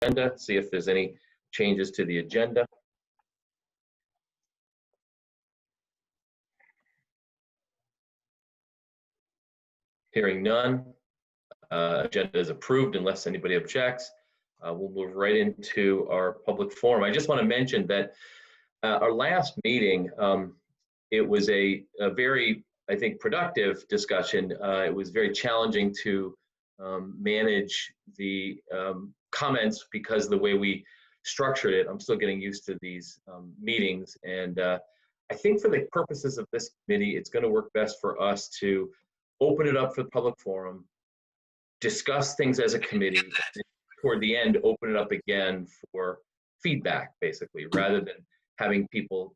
agenda, see if there's any changes to the agenda. Hearing none, agenda is approved unless anybody objects. We'll move right into our public forum. I just want to mention that our last meeting, it was a very, I think, productive discussion. It was very challenging to manage the comments because of the way we structured it. I'm still getting used to these meetings, and I think for the purposes of this committee, it's going to work best for us to open it up for the public forum, discuss things as a committee, and toward the end, open it up again for feedback, basically, rather than having people,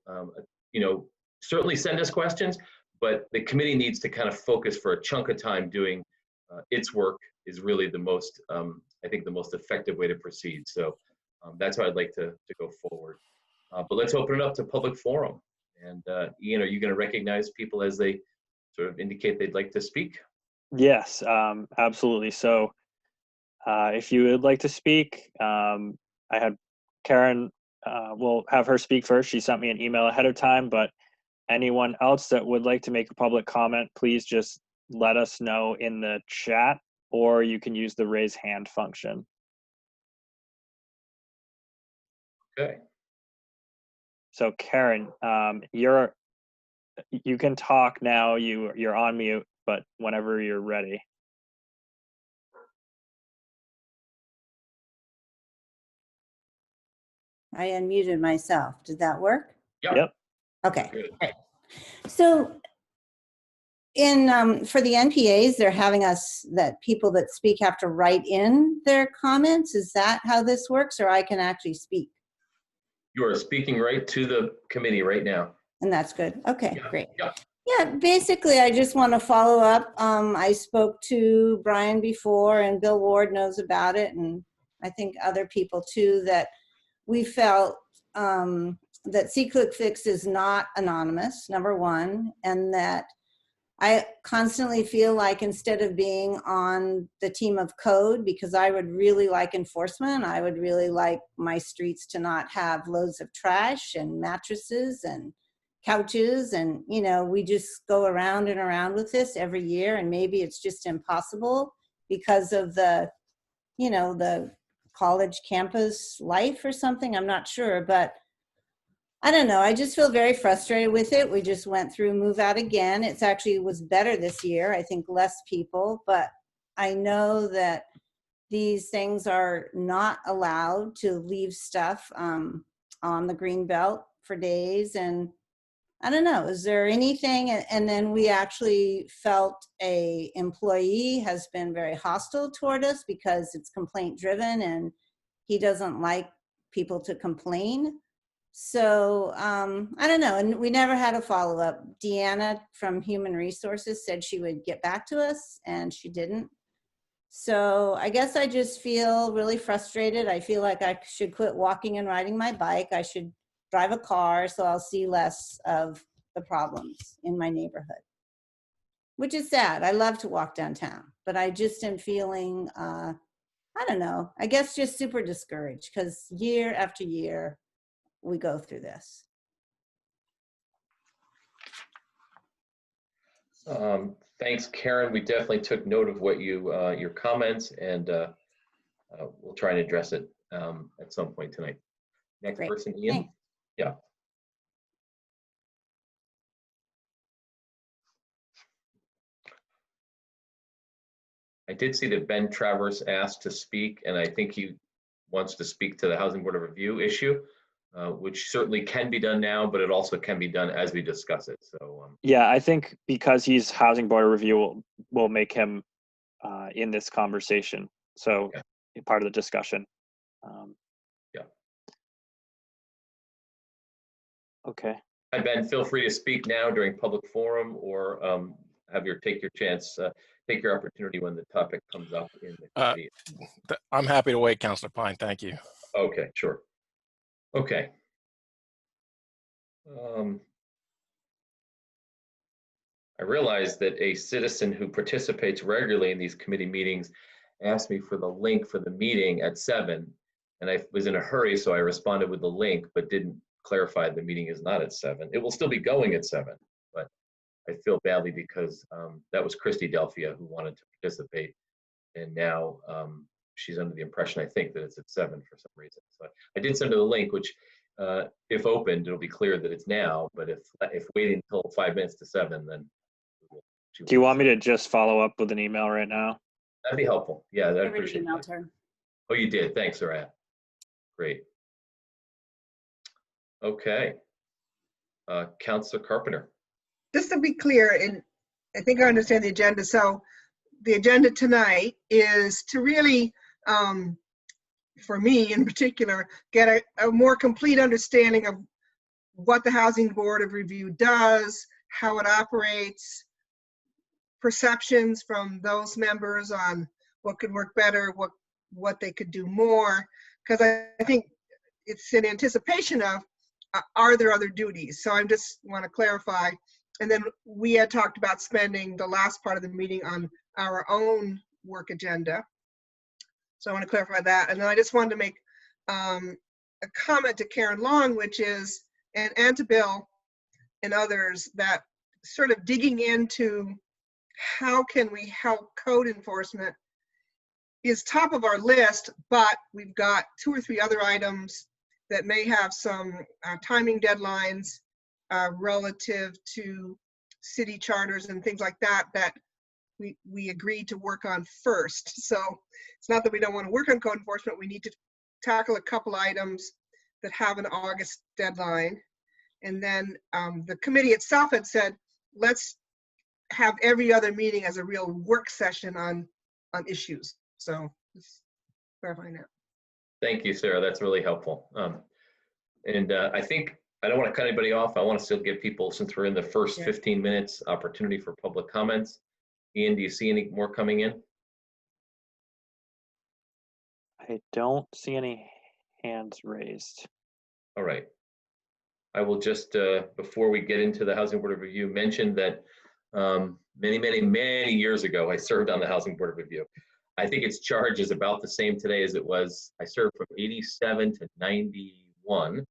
certainly send us questions, but the committee needs to kind of focus for a chunk of time doing its work is really the most, I think, the most effective way to proceed. So that's how I'd like to go forward. But let's open it up to public forum. And Ian, are you going to recognize people as they sort of indicate they'd like to speak? Yes, absolutely. So if you would like to speak, I had Karen, we'll have her speak first. She sent me an email ahead of time, but anyone else that would like to make a public comment, please just let us know in the chat, or you can use the raise hand function. Okay. So Karen, you can talk now. You're on mute, but whenever you're ready. I unmuted myself. Did that work? Yep. Okay. Great. So in for the NPAs, they're having us that people that speak have to write in their comments. Is that how this works, or I can actually speak? You are speaking right to the committee right now. And that's good. Okay, Yeah. great. Yeah. Yeah, basically, I just want to follow up. I spoke to Brian before, and Bill Ward knows about it, and I think other people too, that we felt that SeeClickFix is not anonymous, number one, and that I constantly feel like instead of being on the team of code, because I would really like enforcement, I would really like my streets to not have loads of trash and mattresses and couches, and we just go around and around with this every year, and maybe it's just impossible because of the the college campus life or something. I'm not sure, but I don't know. I just feel very frustrated with it. We just went through move out again. It's actually was better this year. I think less people, but I know that these things are not allowed to leave stuff on the green belt for days. And I don't know, is there anything? And then we actually felt a employee has been very hostile toward us because it's complaint driven and he doesn't like people to complain. So I don't know. And we never had a follow-up. Deanna from Human Resources said she would get back to us, and she didn't. So I guess I just feel really frustrated. I feel like I should quit walking and riding my bike. I should drive a car so I'll see less of the problems in my neighborhood, which is sad. I love to walk downtown, but I just am feeling, I don't know, I guess just super discouraged because year after year we go through this. Thanks, Karen. We definitely took note of what your comments, and we'll try and address it at some point tonight. Next Great. person, Ian. Thanks. Yeah. I did see that Ben Travers asked to speak, and I think he wants to speak to the Housing Board of Review issue, which certainly can be done now, but it also can be done as we discuss it. So yeah, I think because he's Housing Board of Review, we'll make him in this conversation. So okay. Part of the discussion. Yeah. Okay. Hi, Ben. Feel free to speak now during public forum, or take your chance, take your opportunity when the topic comes up in the committee. I'm happy to wait, Councilor Pine. Thank you. Okay, sure. Okay. I realize that a citizen who participates regularly in these committee meetings asked me for the link for the meeting at 7, And I was in a hurry, so I responded with the link, but didn't clarify the meeting is not at 7. It will still be going at 7, but I feel badly because that was Christy Delphia who wanted to participate. And now she's under the impression, I think, that it's at 7 for some reason. So I did send her the link, which if opened, it'll be clear that it's now, but if waiting until 5 minutes to 7, then. Do you want me to just follow up with an email right now? That'd be helpful. Yeah, I'd I already appreciate emailed that. her. Oh, you did. Thanks, Sarah. Great. Okay. Councilor Carpenter. Just to be clear, and I think I understand the agenda. So the agenda tonight is to really, for me in particular, get a more complete understanding of what the Housing Board of Review does, how it operates, perceptions from those members on what could work better, what they could do more, because I think it's in anticipation of are there other duties? So I just want to clarify. And then we had talked about spending the last part of the meeting on our own work agenda. So I want to clarify that. And then I just wanted to make a comment to Karen Long, which is, and to Bill and others, that sort of digging into how can we help code enforcement is top of our list, but we've got 2 or 3 other items that may have some timing deadlines relative to city charters and things like that, that we agreed to work on first. So it's not that we don't want to work on code enforcement, we need to tackle a couple items that have an August deadline. And then the committee itself had said, let's have every other meeting as a real work session on issues. So just clarifying that. Thank you, Sarah. That's really helpful. And I think I don't want to cut anybody off. I want to still give people, since we're in the first 15 minutes, opportunity for public comments. Ian, do you see any more coming in? I don't see any hands raised. All right. I will just, before we get into the Housing Board of Review, mention that many years ago, I served on the Housing Board of Review. I think its charge is about the same today as it was. I served from 87 to 91,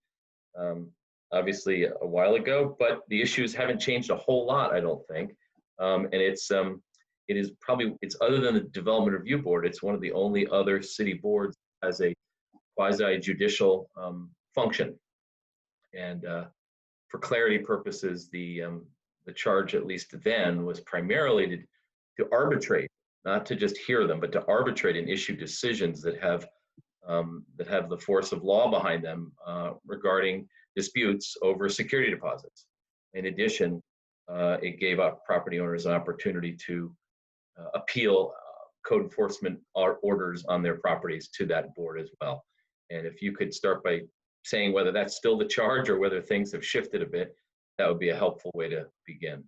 obviously a while ago, but the issues haven't changed a whole lot, I don't think. And it is probably, it's other than the Development Review Board, it's one of the only other city boards that has a quasi-judicial function. And for clarity purposes, the charge, at least then, was primarily to arbitrate, not to just hear them, but to arbitrate and issue decisions that have the force of law behind them regarding disputes over security deposits. In addition, it gave up property owners an opportunity to appeal code enforcement orders on their properties to that board as well. And if you could start by saying whether that's still the charge or whether things have shifted a bit, that would be a helpful way to begin.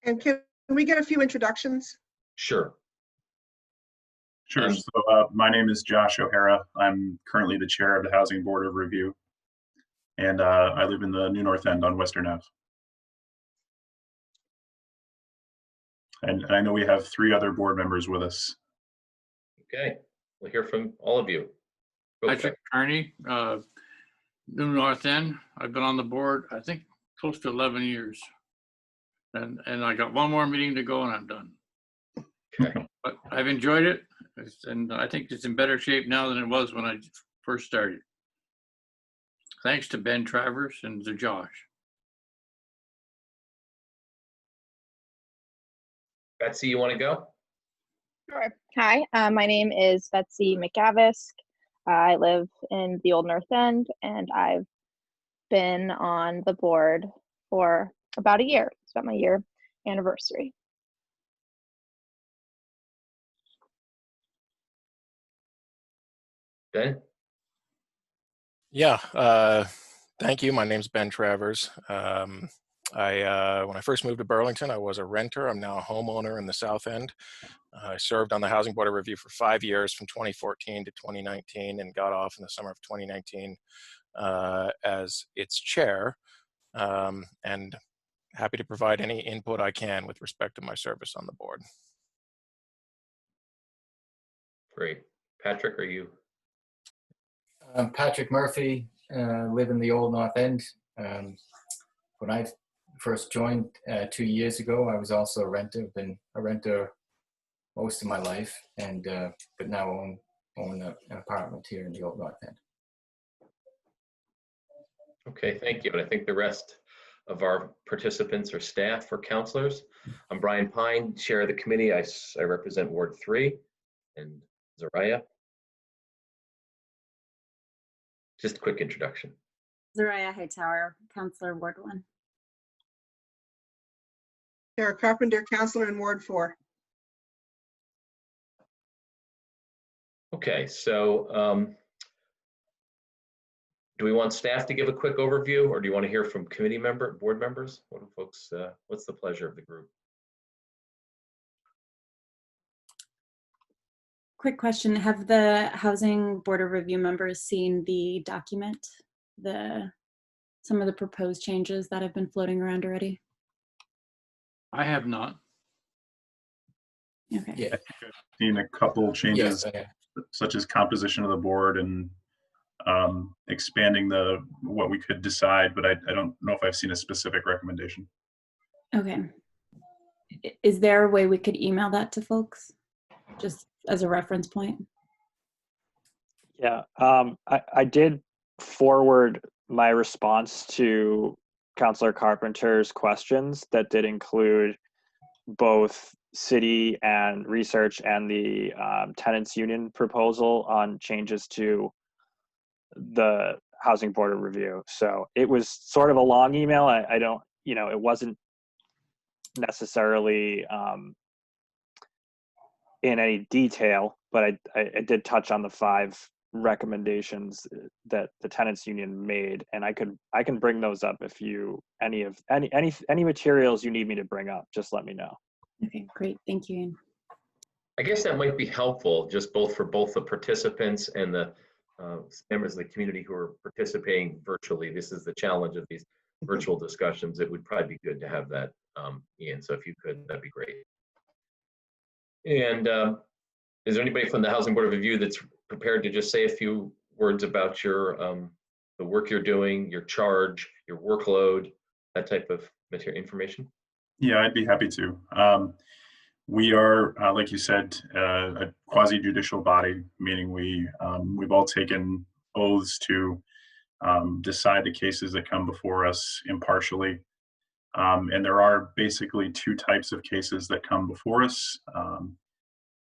And can we get a few introductions? Sure. Sure. So my name is Josh O'Hara. I'm currently the chair of the Housing Board of Review, and I live in the New North End on Western Ave. And I know we have 3 other board members with us. Okay, we'll hear from all of you. Patrick Carney, New North End. I've been on the board, I think, close to 11 years. And I got 1 more meeting to go and I'm done. Okay. But I've enjoyed it. And I think it's in better shape now than it was when I first started. Thanks to Ben Travers and to Josh. Betsy, you want to go? Sure. Hi, my name is Betsy McGavisk. I live in the Old North End, and I've been on the board for about a year. It's about my year anniversary. Ben? Yeah, thank you. My name's Ben Travers. When I first moved to Burlington, I was a renter. I'm now a homeowner in the South End. I served on the Housing Board of Review for 5 years, from 2014 to 2019, and got off in the summer of 2019 as its chair, and happy to provide any input I can with respect to my service on the board. Great. Patrick, are you Patrick Murphy, live in the Old North End. When I first joined 2 years ago, I was also a renter. I've been a renter most of my life, and but now own an apartment here in the Old North End. Okay, thank you. And I think the rest of our participants are staff or counselors. I'm Brian Pine, chair of the committee. I represent Ward 3 and Zariah. Just a quick introduction. Zariah Hightower, Counselor, Ward 1. Sarah Carpenter, Counselor in Ward 4. Okay, so do we want staff to give a quick overview, or do you want to hear from board members? What do folks, what's the pleasure of the group? Quick question. Have the Housing Board of Review members seen the document, some of the proposed changes that have been floating around already? I have not. Okay. Yeah, I've seen a couple changes, Yes, such as composition of the board and expanding what we could decide, but I don't know if I've seen a specific recommendation. Okay. Is there a way we could email that to folks, just as a reference point? Yeah, I did forward my response to Councilor Carpenter's questions that did include both city and research and the tenants union proposal on changes to the Housing Board of Review. So it was sort of a long email. I don't, it wasn't necessarily in any detail, but I did touch on the 5 recommendations that the tenants union made, and I can bring those up if you any materials you need me to bring up, just let me know. Okay, great, thank you. I guess that might be helpful, just for both the participants and the members of the community who are participating virtually. This is the challenge of these virtual discussions. It would probably be good to have that, Ian. So if you could, that'd be great. And is there anybody from the Housing Board of Review that's prepared to just say a few words about your the work you're doing, your charge, your workload, that type of material information? Yeah, I'd be happy to. We are, like you said, a quasi-judicial body, meaning we've all taken oaths to decide the cases that come before us impartially. And there are basically 2 types of cases that come before us.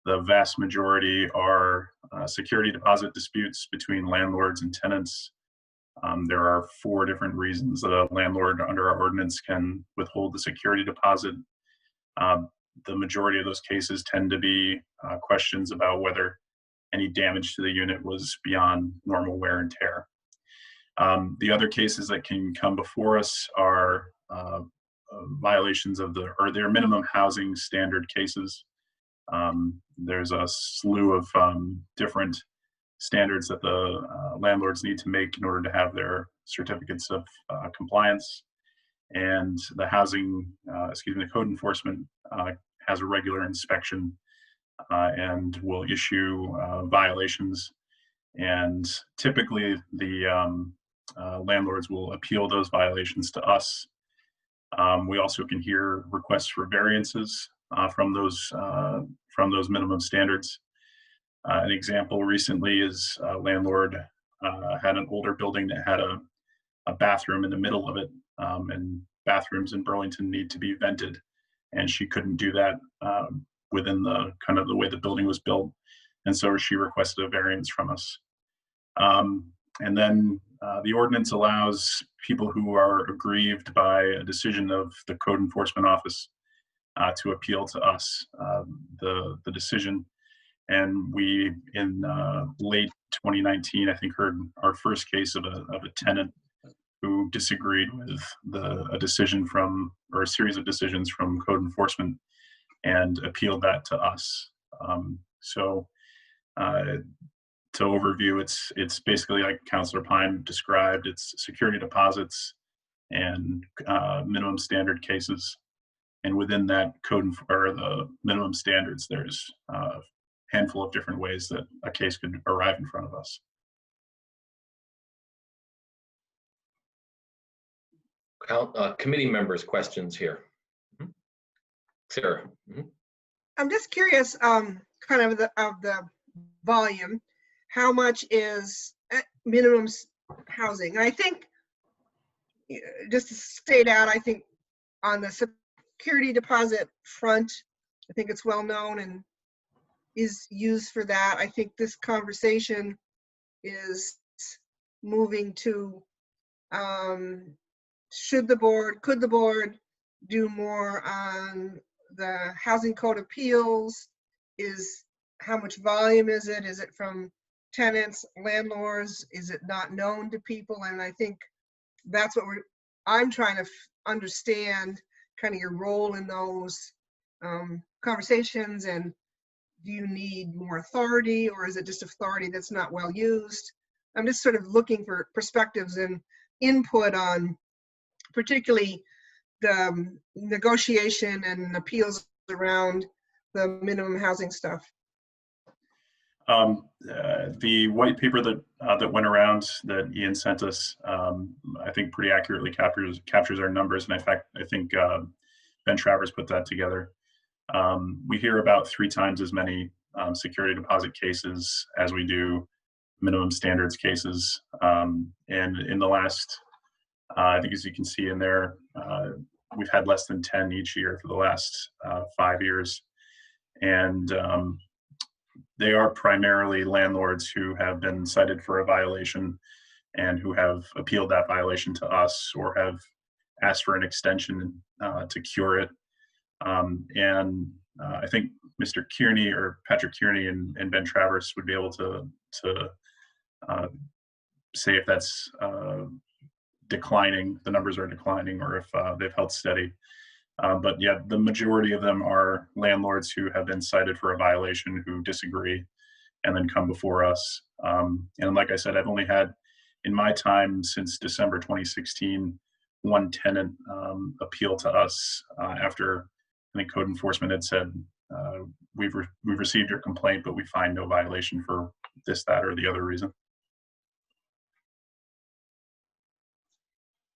The vast majority are security deposit disputes between landlords and tenants. There are 4 different reasons that a landlord under our ordinance can withhold the security deposit. The majority of those cases tend to be questions about whether any damage to the unit was beyond normal wear and tear. The other cases that can come before us are violations of their minimum housing standard cases. There's a slew of different standards that the landlords need to make in order to have their certificates of compliance. And the code enforcement has a regular inspection and will issue violations. And typically the landlords will appeal those violations to us. We also can hear requests for variances from those minimum standards. An example recently is a landlord had an older building that had a bathroom in the middle of it, and bathrooms in Burlington need to be vented, and she couldn't do that within the kind of the way the building was built, and so she requested a variance from us. And then the ordinance allows people who are aggrieved by a decision of the code enforcement office to appeal to us the decision. And we, in late 2019, I think, heard our first case of a tenant who disagreed with a decision or a series of decisions from code enforcement and appealed that to us. To overview, it's basically like Councilor Pine described. It's security deposits and minimum standard cases, and within that code or the minimum standards, there's a handful of different ways that a case could arrive in front of us. committee members' questions here. Sarah. I'm just curious, kind of the volume, how much is minimum housing? And I think, just to state out, I think on the security deposit front, I think it's well known and is used for that. I think this conversation is moving to, could the board do more on the housing code appeals? How much volume is it? Is it from tenants, landlords? Is it not known to people? And I think that's what I'm trying to understand, kind of your role in those conversations. And do you need more authority, or is it just authority that's not well used? I'm just sort of looking for perspectives and input on particularly the negotiation and appeals around the minimum housing stuff. The white paper that went around that Ian sent us, I think pretty accurately captures our numbers. And in fact, I think Ben Travers put that together. We hear about 3 times as many security deposit cases as we do minimum standards cases. And in the last, I think as you can see in there, we've had less than 10 each year for the last 5 years. And they are primarily landlords who have been cited for a violation and who have appealed that violation to us or have asked for an extension to cure it. And I think Mr. Kearney or Patrick Kearney and Ben Travers would be able to say if that's declining, the numbers are declining, or if they've held steady. But yeah, the majority of them are landlords who have been cited for a violation, who disagree, and then come before us. And like I said, I've only had, in my time since December 2016, one tenant appeal to us after I think code enforcement had said, we've received your complaint, but we find no violation for this, that, or the other reason.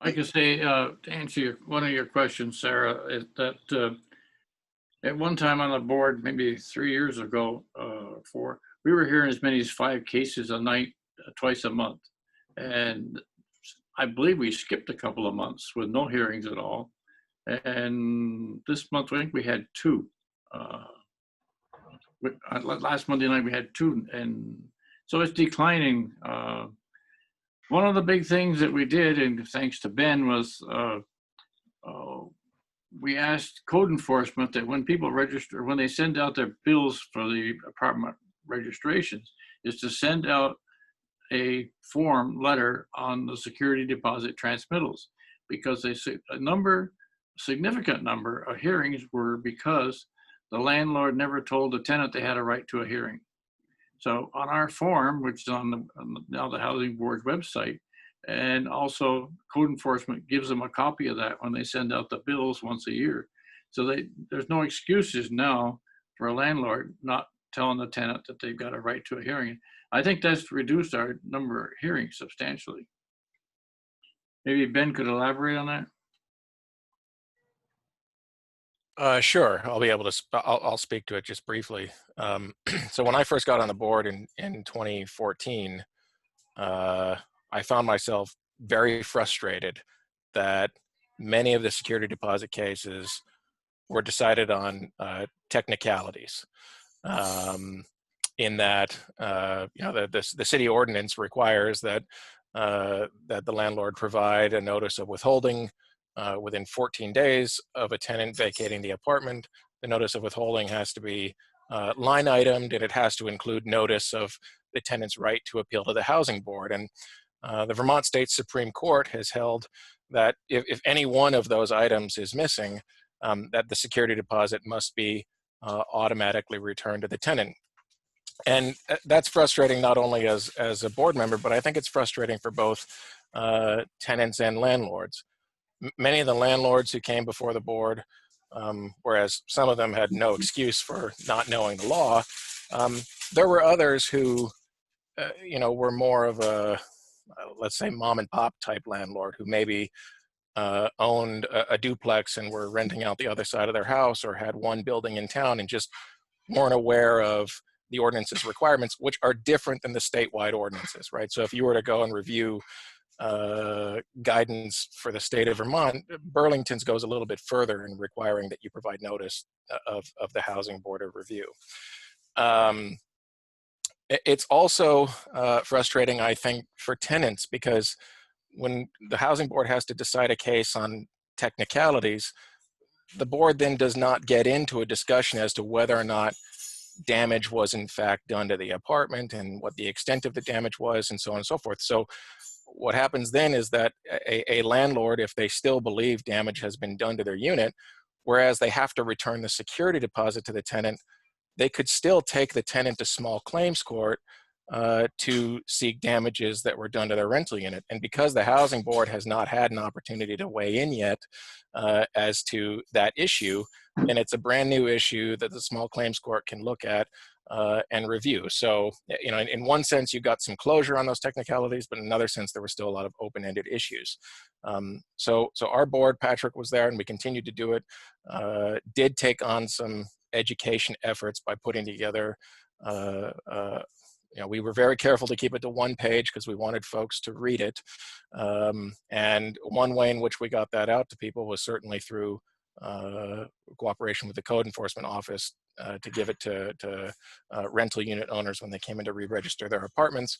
I can say, to answer one of your questions, Sarah, is that at one time on the board, maybe 3 years ago, 4, we were hearing as many as 5 cases a night, twice a month. And I believe we skipped a couple of months with no hearings at all. And this month, I think we had 2. Last Monday night, we had 2. And so it's declining. One of the big things that we did, and thanks to Ben, was we asked code enforcement that when people register, when they send out their bills for the apartment registrations, is to send out a form letter on the security deposit transmittals, because they say significant number of hearings were because the landlord never told the tenant they had a right to a hearing. So on our form, which is on now the Housing Board's website, and also code enforcement gives them a copy of that when they send out the bills once a year. So there's no excuses now for a landlord not telling the tenant that they've got a right to a hearing. I think that's reduced our number of hearings substantially. Maybe Ben could elaborate on that. Sure, I'll be able to. I'll speak to it just briefly. So when I first got on the board in 2014, I found myself very frustrated that many of the security deposit cases were decided on technicalities. In that, the city ordinance requires that that the landlord provide a notice of withholding within 14 days of a tenant vacating the apartment. The notice of withholding has to be line itemed, and it has to include notice of the tenant's right to appeal to the housing board. And the Vermont State Supreme Court has held that if any one of those items is missing, that the security deposit must be automatically returned to the tenant. And that's frustrating not only as a board member, but I think it's frustrating for both tenants and landlords. Many of the landlords who came before the board, whereas some of them had no excuse for not knowing the law, there were others who, were more of a, let's say, mom and pop type landlord who maybe owned a duplex and were renting out the other side of their house, or had one building in town and just weren't aware of the ordinance's requirements, which are different than the statewide ordinances, right? So if you were to go and review guidance for the state of Vermont, Burlington's goes a little bit further in requiring that you provide notice of the Housing Board of Review. It's also frustrating, I think, for tenants, because when the Housing Board has to decide a case on technicalities, the board then does not get into a discussion as to whether or not damage was in fact done to the apartment and what the extent of the damage was, and so on and so forth. So what happens then is that a landlord, if they still believe damage has been done to their unit, whereas they have to return the security deposit to the tenant, they could still take the tenant to small claims court to seek damages that were done to their rental unit. And because the Housing Board has not had an opportunity to weigh in yet as to that issue, then it's a brand new issue that the small claims court can look at and review. So, you know, in one sense, you got some closure on those technicalities, but in another sense, there were still a lot of open-ended issues. So our board, Patrick was there, and we continued to do it, did take on some education efforts by putting together, you know, we were very careful to keep it to one page because we wanted folks to read it. And one way in which we got that out to people was certainly through cooperation with the Code Enforcement Office to give it to rental unit owners when they came in to re-register their apartments.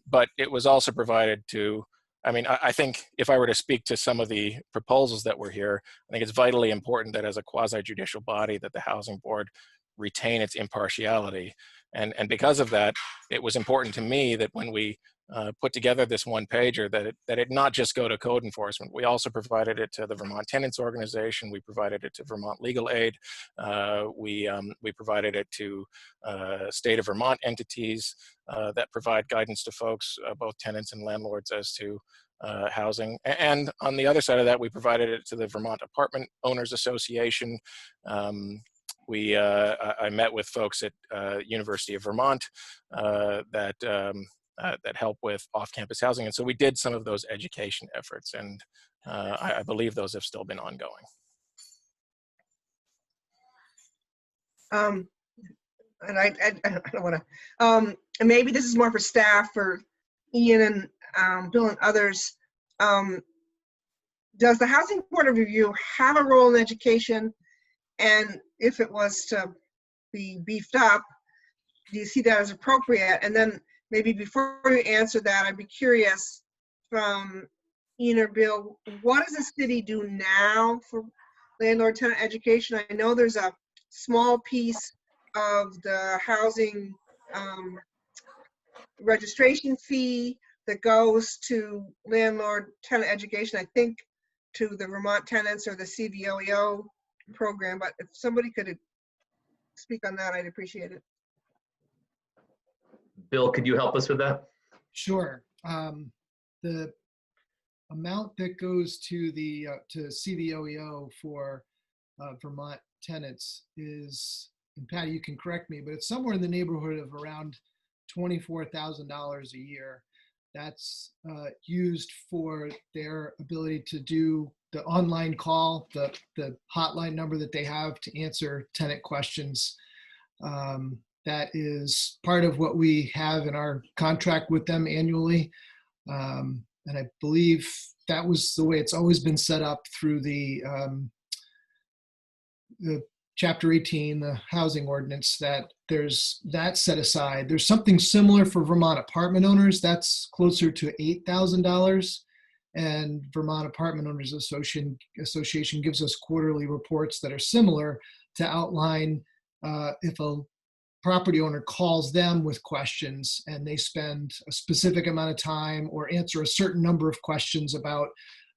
But it was also provided to, I mean, I think if I were to speak to some of the proposals that were here, I think it's vitally important that as a quasi-judicial body that the Housing Board retain its impartiality. And because of that, it was important to me that when we put together this one pager, that it not just go to code enforcement. We also provided it to the Vermont Tenants Organization. We provided it to Vermont Legal Aid. We provided it to state of Vermont entities that provide guidance to folks, both tenants and landlords, as to housing. And on the other side of that, we provided it to the Vermont Apartment Owners Association. I met with folks at University of Vermont that help with off-campus housing. And so we did some of those education efforts, and I believe those have still been ongoing. And I don't want to, and maybe this is more for staff, for Ian and Bill and others. Does the Housing Board of Review have a role in education? And if it was to be beefed up, do you see that as appropriate? And then maybe before you answer that, I'd be curious from Ian or Bill, what does the city do now for landlord-tenant education? I know there's a small piece of the housing registration fee that goes to landlord-tenant education, I think to the Vermont Tenants or the CDNR program, but if somebody could speak on that, I'd appreciate it. Bill, could you help us with that? Sure. The amount that goes to the to CDNR for Vermont tenants is, and Patty, you can correct me, but it's somewhere in the neighborhood of around $24,000 a year. That's used for their ability to do the online call, the hotline number that they have to answer tenant questions. That is part of what we have in our contract with them annually. And I believe that was the way it's always been set up through the Chapter 18, the housing ordinance, that there's that set aside. There's something similar for Vermont apartment owners. That's closer to $8,000. And Vermont Apartment Owners Association gives us quarterly reports that are similar to outline if a property owner calls them with questions and they spend a specific amount of time or answer a certain number of questions about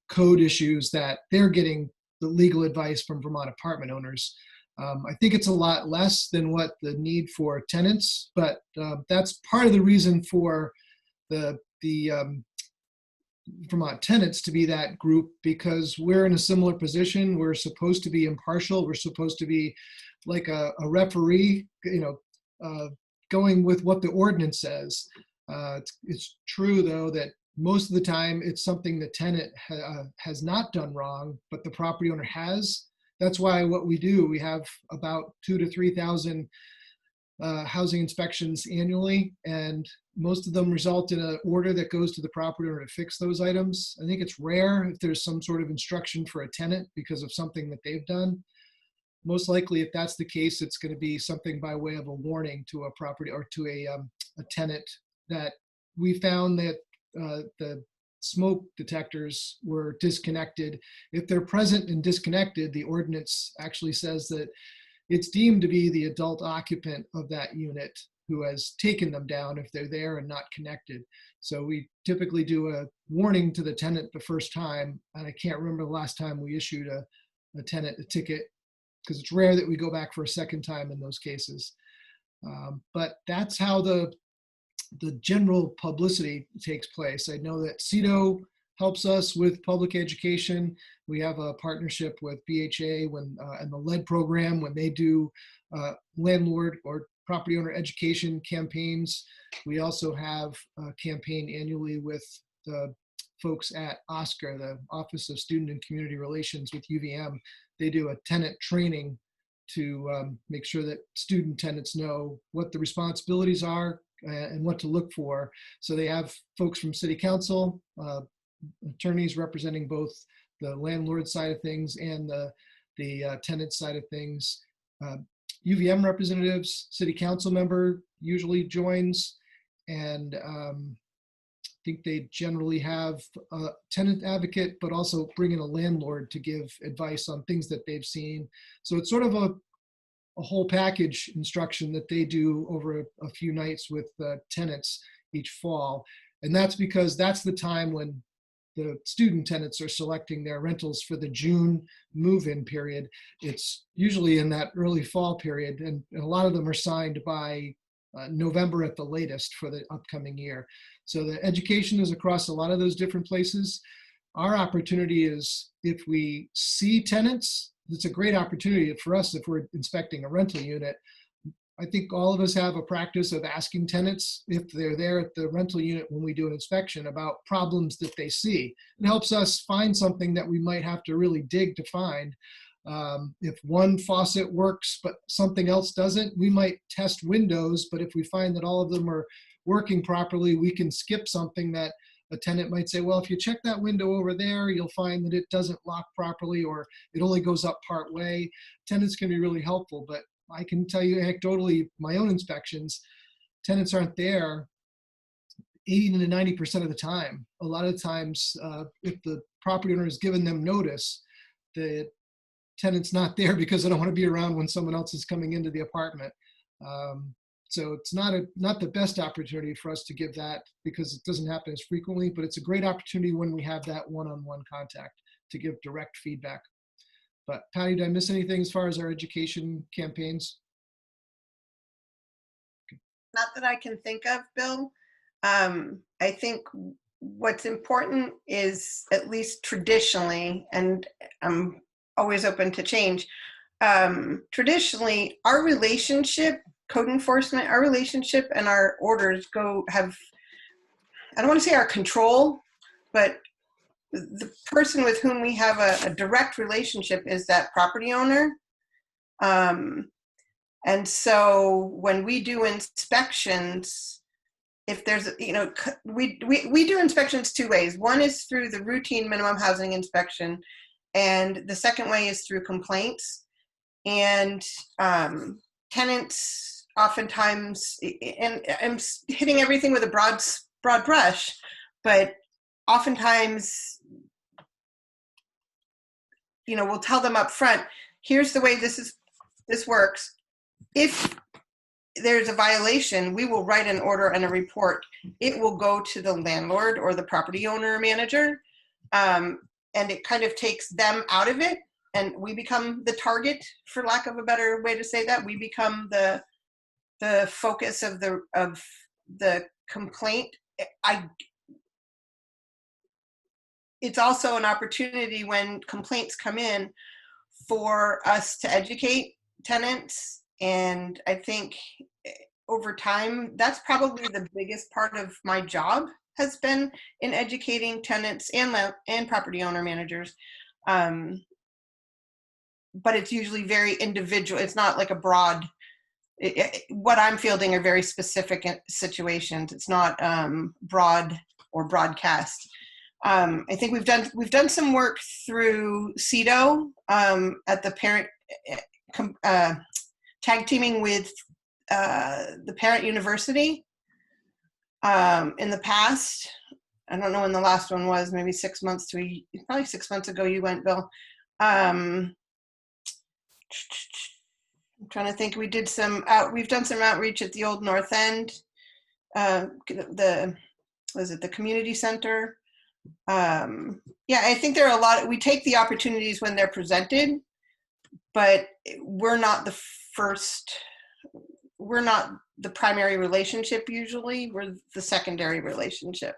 code issues, that they're getting the legal advice from Vermont apartment owners. I think it's a lot less than what the need for tenants, but that's part of the reason for the Vermont tenants to be that group, because we're in a similar position. We're supposed to be impartial. We're supposed to be like a referee, going with what the ordinance says. It's true, though, that Most of the time, it's something the tenant has not done wrong, but the property owner has. That's why what we do, we have about 2,000 to 3,000 housing inspections annually, and most of them result in an order that goes to the property owner to fix those items. I think it's rare if there's some sort of instruction for a tenant because of something that they've done. Most likely, if that's the case, it's going to be something by way of a warning to a property or to a tenant that we found that the smoke detectors were disconnected. If they're present and disconnected, the ordinance actually says that it's deemed to be the adult occupant of that unit who has taken them down if they're there and not connected. So we typically do a warning to the tenant the first time, and I can't remember the last time we issued a tenant a ticket, because it's rare that we go back for a second time in those cases. But that's how the general publicity takes place. I know that CEDO helps us with public education. We have a partnership with BHA and the LED program when they do landlord or property owner education campaigns. We also have a campaign annually with the folks at OSCR, the Office of Student and Community Relations with UVM. They do a tenant training to make sure that student tenants know what the responsibilities are and what to look for. So they have folks from City Council, attorneys representing both the landlord side of things and the tenant side of things. UVM representatives, City Council member usually joins, and I think they generally have a tenant advocate, but also bring in a landlord to give advice on things that they've seen. So it's sort of a whole package instruction that they do over a few nights with tenants each fall. And that's because that's the time when the student tenants are selecting their rentals for the June move-in period. It's usually in that early fall period, and a lot of them are signed by November at the latest for the upcoming year. So the education is across a lot of those different places. Our opportunity is, if we see tenants, it's a great opportunity for us if we're inspecting a rental unit. I think all of us have a practice of asking tenants if they're there at the rental unit when we do an inspection about problems that they see. It helps us find something that we might have to really dig to find. If one faucet works but something else doesn't, we might test windows, but if we find that all of them are working properly, we can skip something that a tenant might say, well, if you check that window over there, you'll find that it doesn't lock properly or it only goes up part way. Tenants can be really helpful, but I can tell you anecdotally, my own inspections, tenants aren't there 80 to 90% of the time. A lot of times, if the property owner has given them notice, the tenant's not there because they don't want to be around when someone else is coming into the apartment. So it's not the best opportunity for us to give that because it doesn't happen as frequently, but it's a great opportunity when we have that one-on-one contact to give direct feedback. But Patty, did I miss anything as far as our education campaigns? Not that I can think of, Bill. I think what's important is, at least traditionally, and I'm always open to change, traditionally our relationship, code enforcement, our relationship and our orders have, I don't want to say our control, but the person with whom we have a direct relationship is that property owner. And so when we do inspections, if there's, we do inspections two ways. One is through the routine minimum housing inspection, and the second way is through complaints. And tenants oftentimes, and I'm hitting everything with a broad brush, but oftentimes, we'll tell them up front, here's the way this works. If there's a violation, we will write an order and a report. It will go to the landlord or the property owner or manager, and it kind of takes them out of it, and we become the target, for lack of a better way to say that. We become the focus of the complaint. It's also an opportunity when complaints come in for us to educate tenants. And I think over time, that's probably the biggest part of my job has been in educating tenants and property owner managers. But it's usually very individual. It's not like a broad, what I'm fielding are very specific situations. It's not broad or broadcast. I think we've done some work through CEDO at the parent, tag teaming with the parent university in the past. I don't know when the last one was, maybe 6 months probably 6 months ago you went, Bill. I'm trying to think. We've done some outreach at the Old North End, the community center. Yeah, I think there are a lot. We take the opportunities when they're presented, but we're not the primary relationship usually. We're the secondary relationship,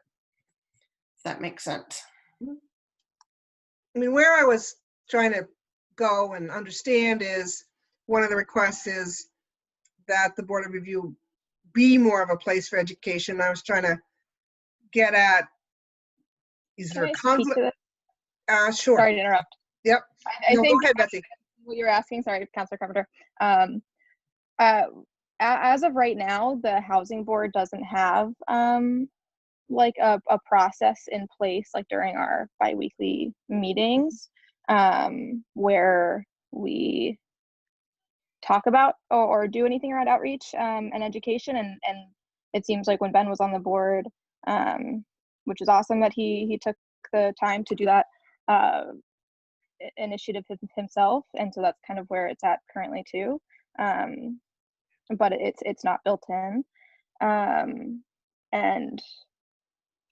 if that makes sense. I mean, where I was trying to go and understand is one of the requests is that the Board of Review be more of a place for education. I was trying to get at, is there a conflict? Sure. Sorry to interrupt. Yep. I No, think go ahead, Betsy. what you're asking, sorry, Councilor Carpenter. As of right now, the Housing Board doesn't have like a process in place, like during our biweekly meetings, where we talk about or do anything around outreach and education. And it seems like when Ben was on the board, which is awesome that he took the time to do that initiative himself. And so that's kind of where it's at currently too. But it's not built in. And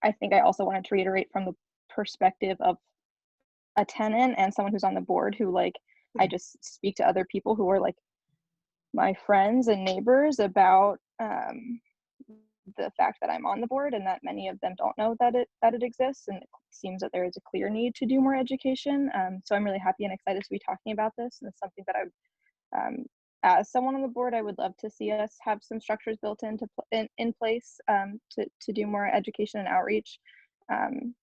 I think I also wanted to reiterate from the perspective of a tenant and someone who's on the board who, like, I just speak to other people who are like my friends and neighbors about the fact that I'm on the board, and that many of them don't know that it exists, and it seems that there is a clear need to do more education. So I'm really happy and excited to be talking about this, and it's something that as someone on the board, I would love to see us have some structures built in place to do more education and outreach, and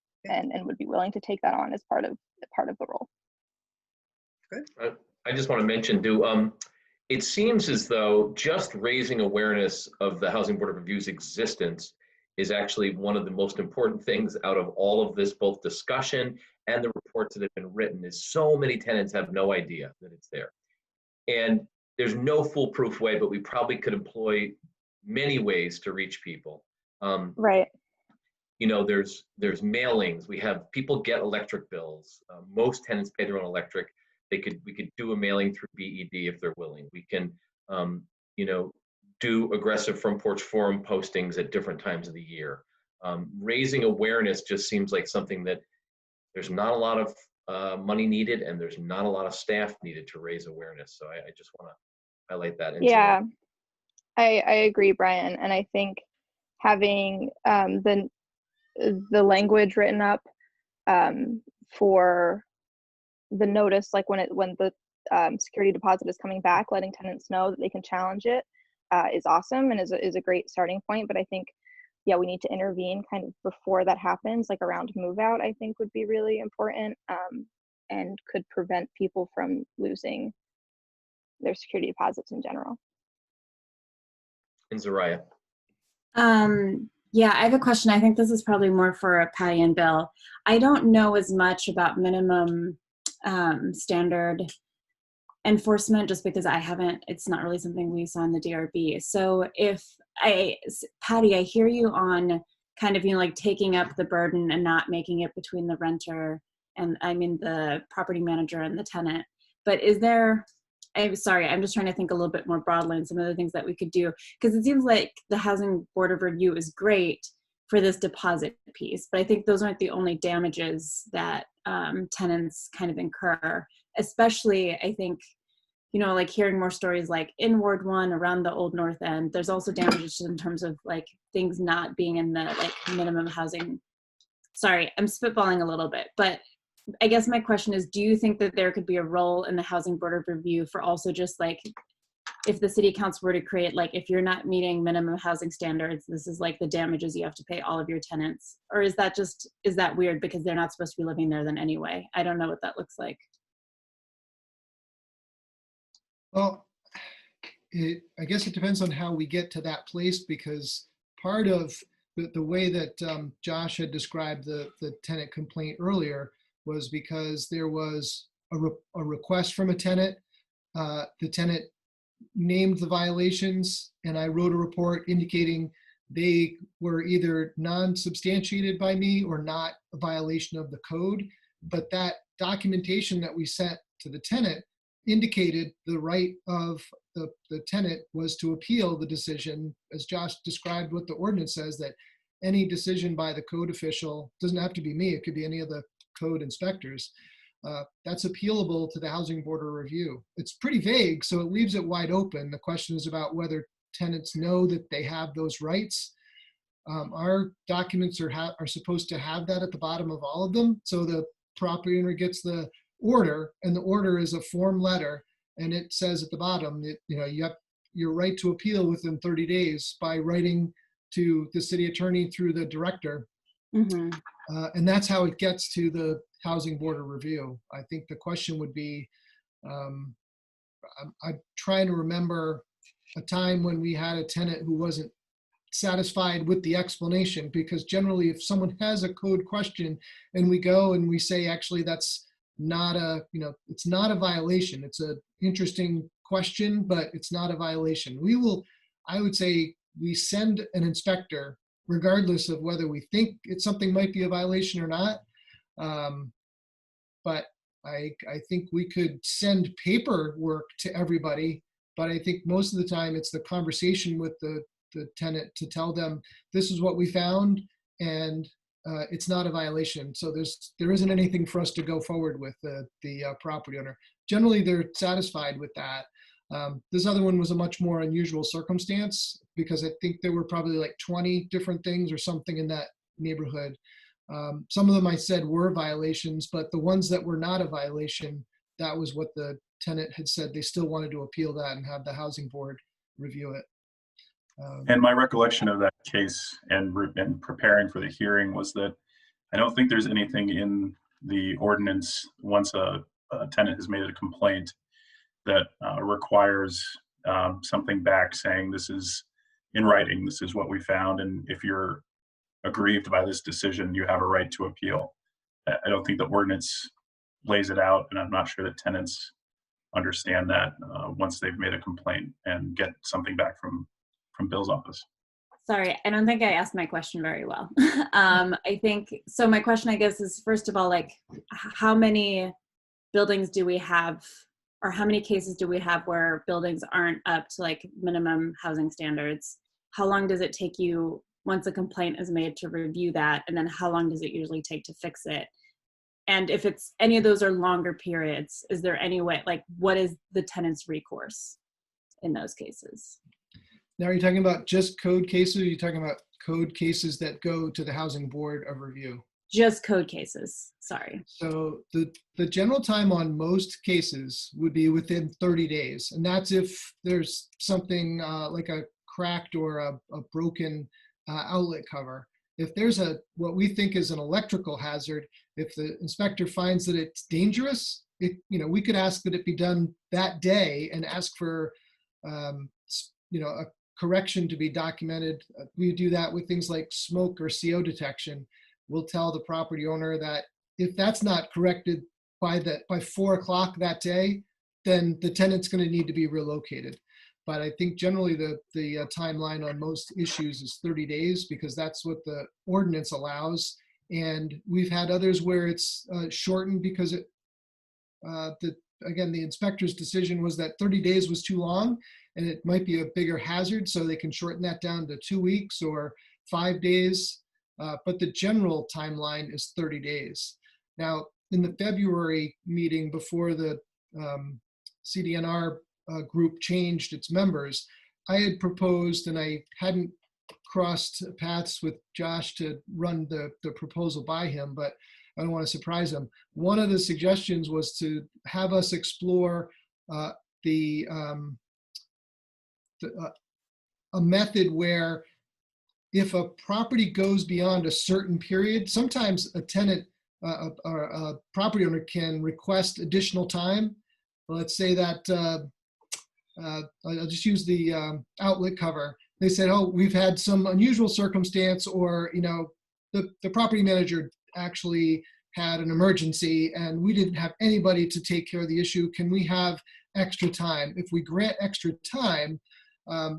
would be willing to take that on as part of the role. Good. I just want to mention, it seems as though just raising awareness of the Housing Board of Review's existence is actually one of the most important things out of all of this, both discussion and the reports that have been written, is so many tenants have no idea that it's there. And there's no foolproof way, but we probably could employ many ways to reach people. Right. You know, there's mailings. We have people get electric bills. Most tenants pay their own electric. We could do a mailing through BED if they're willing. We can, do aggressive front porch forum postings at different times of the year. Raising awareness just seems like something that there's not a lot of money needed, and there's not a lot of staff needed to raise awareness. So I just want to highlight that. Yeah, I agree, Brian. And I think having the language written up for the notice, like when the security deposit is coming back, letting tenants know that they can challenge it is awesome and is a great starting point. But I think, yeah, we need to intervene kind of before that happens, like around move out, I think would be really important, and could prevent people from losing their security deposits in general. And Zariah. Yeah, I have a question. I think this is probably more for Patty and Bill. I don't know as much about minimum standard enforcement just because it's not really something we saw in the DRB. So Patty, I hear you on kind of, like taking up the burden and not making it between the renter and the property manager and the tenant. But I'm sorry, I'm just trying to think a little bit more broadly on some of the things that we could do, because it seems like the Housing Board of Review is great for this deposit piece, but I think those aren't the only damages that tenants kind of incur, especially I think, like hearing more stories like in Ward 1 around the Old North End, there's also damages in terms of like things not being in the like minimum housing. Sorry, I'm spitballing a little bit, but I guess my question is, do you think that there could be a role in the Housing Board of Review for also just like if the city council were to create, like, if you're not meeting minimum housing standards, this is like the damages you have to pay all of your tenants? Or is that weird because they're not supposed to be living there then anyway? I don't know what that looks like. Well, I guess it depends on how we get to that place, because part of the way that Josh had described the tenant complaint earlier was because there was a request from a tenant. The tenant named the violations, and I wrote a report indicating they were either non-substantiated by me or not a violation of the code. But that documentation that we sent to the tenant indicated the right of the tenant was to appeal the decision, as Josh described what the ordinance says, that any decision by the code official, doesn't have to be me, it could be any of the code inspectors, that's appealable to the Housing Board of Review. It's pretty vague, so it leaves it wide open. The question is about whether tenants know that they have those rights. Our documents are supposed to have that at the bottom of all of them, so the property owner gets the order, and the order is a form letter, and it says at the bottom that, you know, you have your right to appeal within 30 days by writing to the city attorney through the director. Mm-hmm. And that's how it gets to the Housing Board of Review. I think the question would be, I'm trying to remember a time when we had a tenant who wasn't satisfied with the explanation, because generally if someone has a code question and we go and we say, actually, that's not it's not a violation. It's an interesting question, but it's not a violation. I would say we send an inspector regardless of whether we think something might be a violation or not. But I think we could send paperwork to everybody, but I think most of the time it's the conversation with the tenant to tell them, this is what we found, and it's not a violation. So there isn't anything for us to go forward with the property owner. Generally, they're satisfied with that. This other one was a much more unusual circumstance, because I think there were probably like 20 different things or something in that neighborhood. Some of them I said were violations, but the ones that were not a violation, that was what the tenant had said. They still wanted to appeal that and have the Housing Board review it. And my recollection of that case and preparing for the hearing was that I don't think there's anything in the ordinance once a tenant has made a complaint that requires something back saying this is in writing, this is what we found, and if you're aggrieved by this decision, you have a right to appeal. I don't think the ordinance lays it out, and I'm not sure that tenants understand that once they've made a complaint and get something back from Bill's office. Sorry, I don't think I asked my question very well. I think, so my question, I guess, is first of all, like, how many buildings do we have, or how many cases do we have where buildings aren't up to like minimum housing standards? How long does it take you once a complaint is made to review that? And then how long does it usually take to fix it? And if it's any of those are longer periods, is there any way, like, what is the tenant's recourse in those cases? Now, are you talking about just code cases, or are you talking about code cases that go to the Housing Board of Review? Just code cases, sorry. So the general time on most cases would be within 30 days. And that's if there's something like a cracked or a broken outlet cover. If there's what we think is an electrical hazard, if the inspector finds that it's dangerous, we could ask that it be done that day and ask for a correction to be documented. We do that with things like smoke or CO detection. We'll tell the property owner that if that's not corrected by 4 o'clock that day, then the tenant's going to need to be relocated. But I think generally the timeline on most issues is 30 days, because that's what the ordinance allows. And we've had others where it's shortened because the inspector's decision was that 30 days was too long and it might be a bigger hazard, so they can shorten that down to 2 weeks or 5 days. But the general timeline is 30 days. Now, in the February meeting before the CDNR group changed its members, I had proposed, and I hadn't crossed paths with Josh to run the proposal by him, but I don't want to surprise him. One of the suggestions was to have us explore the a method where if a property goes beyond a certain period, sometimes a tenant or a property owner can request additional time. Let's say that, I'll just use the outlet cover. They said, oh, we've had some unusual circumstance, or, you know, the property manager actually had an emergency and we didn't have anybody to take care of the issue. Can we have extra time? If we grant extra time,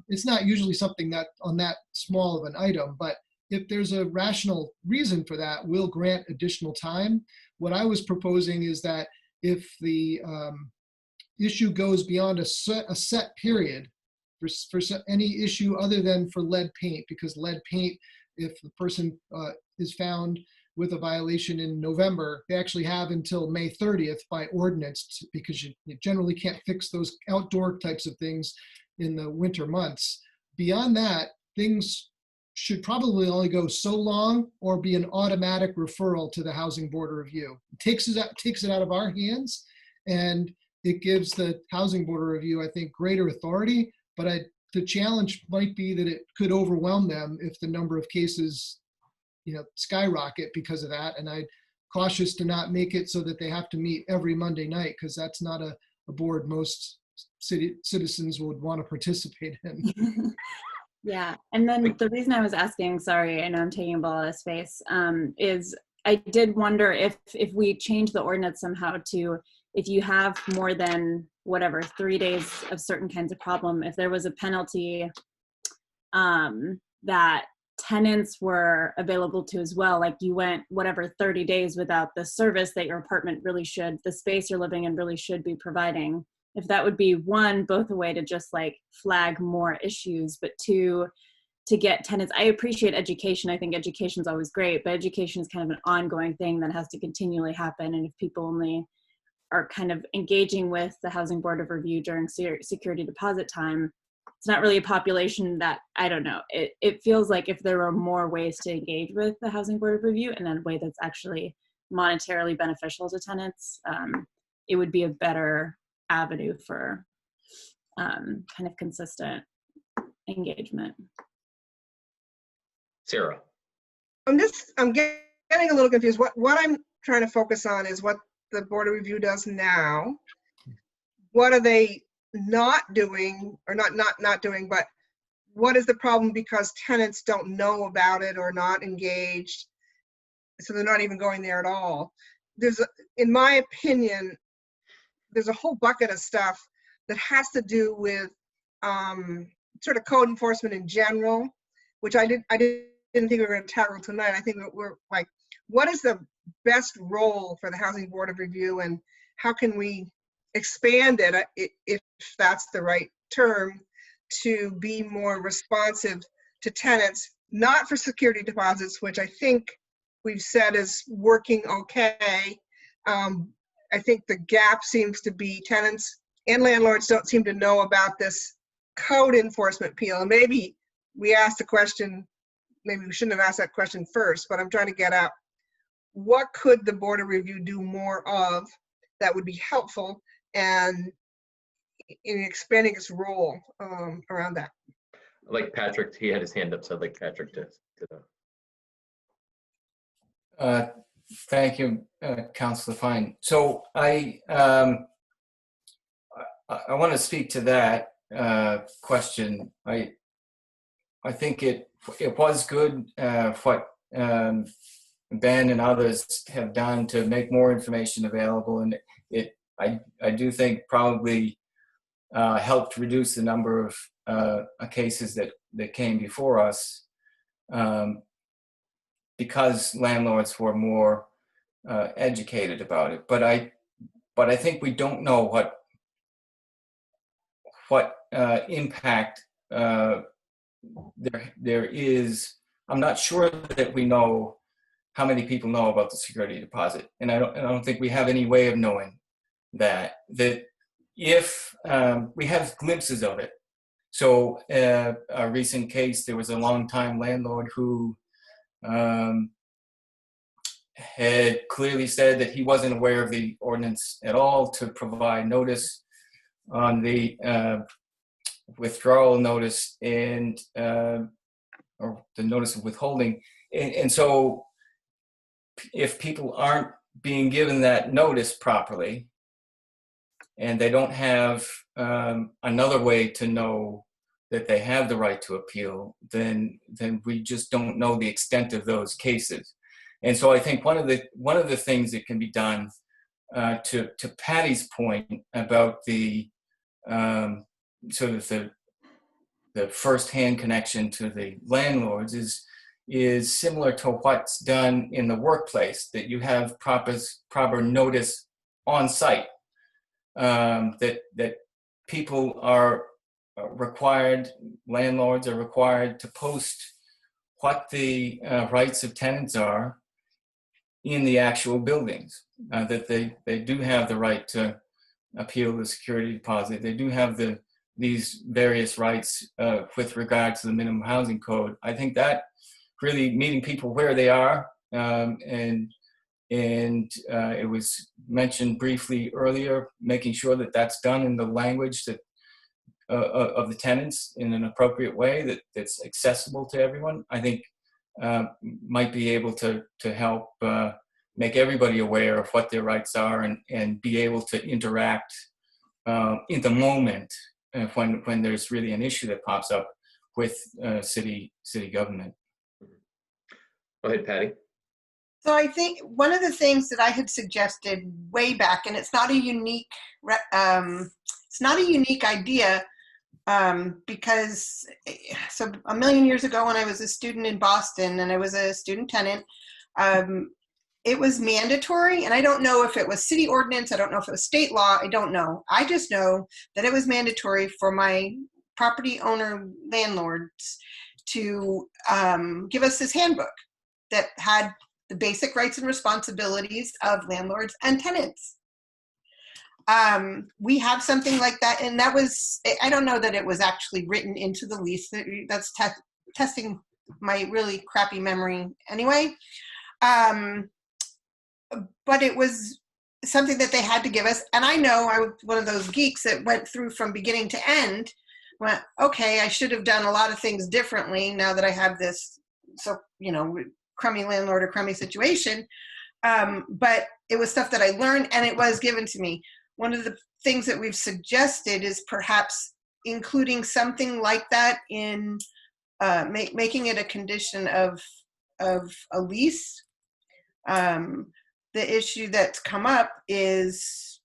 it's not usually something that on that small of an item, but if there's a rational reason for that, we'll grant additional time. What I was proposing is that if the issue goes beyond a set period for any issue other than for lead paint, because lead paint, if the person is found with a violation in November, they actually have until May 30th by ordinance, because you generally can't fix those outdoor types of things in the winter months. Beyond that, things should probably only go so long or be an automatic referral to the Housing Board of Review. It takes it out of our hands, and it gives the Housing Board of Review, I think, greater authority, but the challenge might be that it could overwhelm them if the number of cases, you know, skyrocket because of that. And I'm cautious to not make it so that they have to meet every Monday night, because that's not a board most citizens would want to participate in. Yeah, and then the reason I was asking, sorry, I know I'm taking up a lot of space, is I did wonder if we change the ordinance somehow to, if you have more than whatever 3 days of certain kinds of problem, if there was a penalty that tenants were available to as well, like you went whatever 30 days without the service that your apartment really should, the space you're living in really should be providing. If that would be one, both a way to just like flag more issues, but two, to get tenants. I appreciate education. I think education is always great, but education is kind of an ongoing thing that has to continually happen. And if people only are kind of engaging with the Housing Board of Review during security deposit time, it's not really a population that, I don't know. It feels like if there were more ways to engage with the Housing Board of Review in a way that's actually monetarily beneficial to tenants, it would be a better avenue for kind of consistent engagement. Sarah. I'm getting a little confused. What I'm trying to focus on is what the Board of Review does now. What are they not doing, or not doing, but what is the problem because tenants don't know about it or not engaged, so they're not even going there at all? In my opinion, there's a whole bucket of stuff that has to do with sort of code enforcement in general, which I didn't think we were going to tackle tonight. I think that we're like, what is the best role for the Housing Board of Review, and how can we expand it, if that's the right term, to be more responsive to tenants, not for security deposits, which I think we've said is working okay. I think the gap seems to be tenants and landlords don't seem to know about this code enforcement appeal. And maybe we asked the question, maybe we shouldn't have asked that question first, but I'm trying to get at what could the Board of Review do more of that would be helpful, and in expanding its role around that. Like Patrick, he had his hand up, so I'd like Patrick to Thank you, Councilor Fine. So I want to speak to that question. I think it was good what Ben and others have done to make more information available, and I do think probably helped reduce the number of cases that came before us, because landlords were more educated about it. But I think we don't know what impact there is. I'm not sure that we know how many people know about the security deposit, and I don't think we have any way of knowing that if we have glimpses of it. So a recent case, there was a longtime landlord who had clearly said that he wasn't aware of the ordinance at all to provide notice on the withdrawal notice and or the notice of withholding. And so if people aren't being given that notice properly and they don't have another way to know that they have the right to appeal, then we just don't know the extent of those cases. And so I think one of the things that can be done to Patty's point about the sort of the first-hand connection to the landlords is similar to what's done in the workplace, that you have proper notice on site, that people are required, landlords are required to post what the rights of tenants are in the actual buildings, that they do have the right to appeal the security deposit. They do have these various rights with regard to the minimum housing code. I think that really meeting people where they are, and it was mentioned briefly earlier, making sure that that's done in the language that of the tenants in an appropriate way that's accessible to everyone, I think might be able to help make everybody aware of what their rights are and be able to interact in the moment when there's really an issue that pops up with city government. Go ahead, Patty. So I think one of the things that I had suggested way back, and it's not a unique idea, because so a million years ago when I was a student in Boston and I was a student tenant, it was mandatory, and I don't know if it was city ordinance, I don't know if it was state law, I don't know. I just know that it was mandatory for my property owner landlords to give us this handbook that had the basic rights and responsibilities of landlords and tenants. We have something like that, and that was, I don't know that it was actually written into the lease. That's testing my really crappy memory anyway. But it was something that they had to give us. And I know I was one of those geeks that went through from beginning to end, went, okay, I should have done a lot of things differently now that I have this, so, crummy landlord or crummy situation. But it was stuff that I learned and it was given to me. One of the things that we've suggested is perhaps including something like that in making it a condition of a lease. The issue that's come up is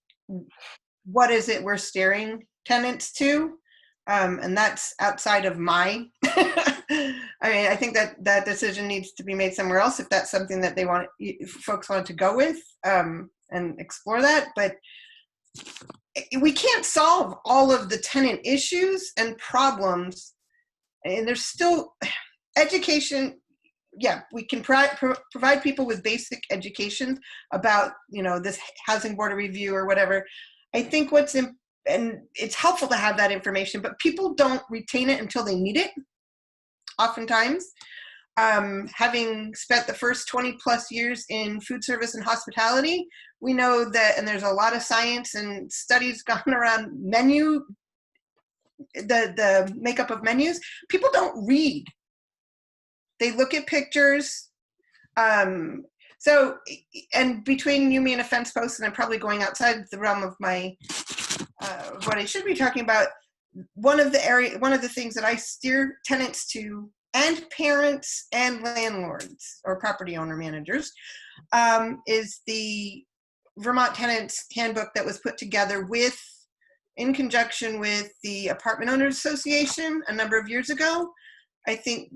what is it we're steering tenants to? And that's outside of my, I think that decision needs to be made somewhere else if that's something that if folks want to go with and explore that. But we can't solve all of the tenant issues and problems. And there's still education. Yeah, we can provide people with basic education about, this housing board of review or whatever. I think and it's helpful to have that information, but people don't retain it until they need it. Oftentimes, having spent the first 20 plus years in food service and hospitality, we know that, and there's a lot of science and studies gone around the makeup of menus. People don't read. They look at pictures. So, and between you, me, and a fence post, and I'm probably going outside the realm of my what I should be talking about. One of the things that I steer tenants to, and parents and landlords or property owner managers, is the Vermont Tenants Handbook that was put together in conjunction with the Apartment Owners Association a number of years ago. I think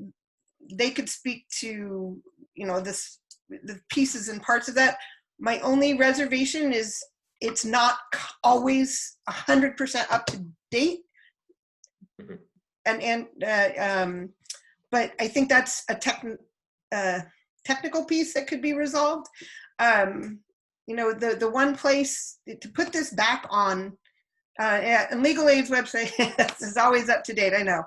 they could speak to, the pieces and parts of that. My only reservation is it's not always 100% up to date. Mm-hmm. But I think that's a technical piece that could be resolved. The one place to put this back on, and Legal Aid's website is always up to date, I know.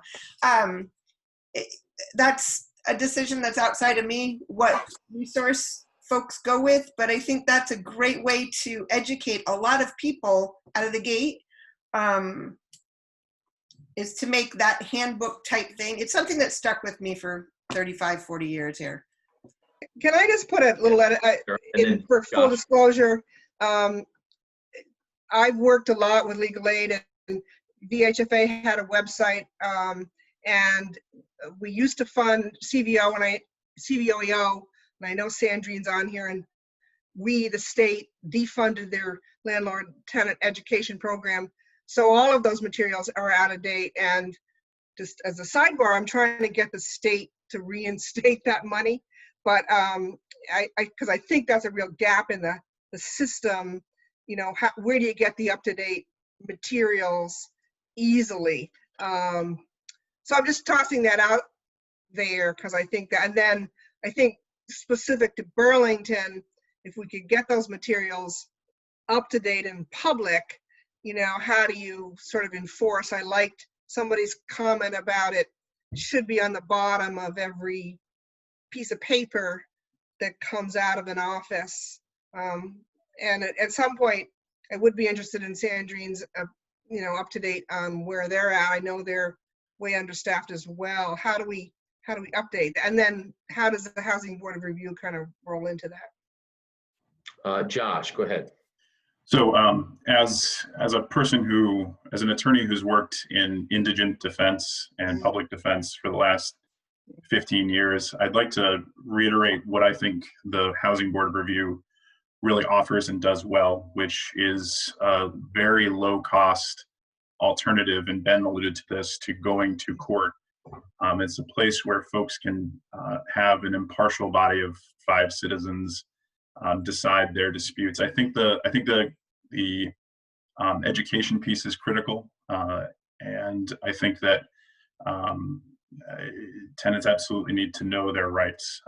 That's a decision that's outside of me, what resource folks go with, but I think that's a great way to educate a lot of people out of the gate. is to make that handbook type thing. It's something that stuck with me for 35, 40 years here. Can I just put a little edit for full disclosure? I've worked a lot with legal aid, and VHFA had a website, and we used to fund CVOEO, and I know Sandrine's on here, and we, the state, defunded their landlord tenant education program. So all of those materials are out of date. And just as a sidebar, I'm trying to get the state to reinstate that money. But because I think that's a real gap in the system. You know, where do you get the up-to-date materials easily? So I'm just tossing that out there because I think that, and then I think specific to Burlington, if we could get those materials up to date in public, you know, how do you sort of enforce? I liked somebody's comment about it should be on the bottom of every piece of paper that comes out of an office. And at some point, I would be interested in Sandrine's, you know, up to date on where they're at. I know they're way understaffed as well. How do we update? And then how does the Housing Board of Review kind of roll into that? Josh, go ahead. So as a person who, as an attorney who's worked in indigent defense and public defense for the last 15 years, I'd like to reiterate what I think the Housing Board of Review really offers and does well, which is a very low cost alternative, and Ben alluded to this, to going to court. It's a place where folks can have an impartial body of 5 citizens decide their disputes. I think the education piece is critical, and I think that tenants absolutely need to know their rights.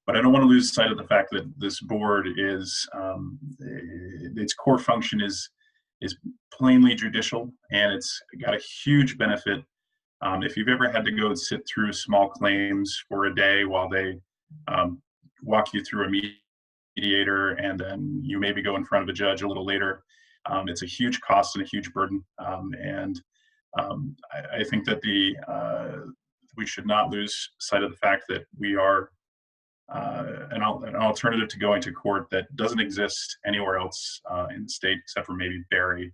But I don't want to lose sight of the fact that this board is, its core function is plainly judicial, and it's got a huge benefit. If you've ever had to go and sit through small claims for a day while they walk you through a mediator, and then you maybe go in front of a judge a little later, it's a huge cost and a huge burden. I think that we should not lose sight of the fact that we are an alternative to going to court that doesn't exist anywhere else in the state except for maybe Barrie.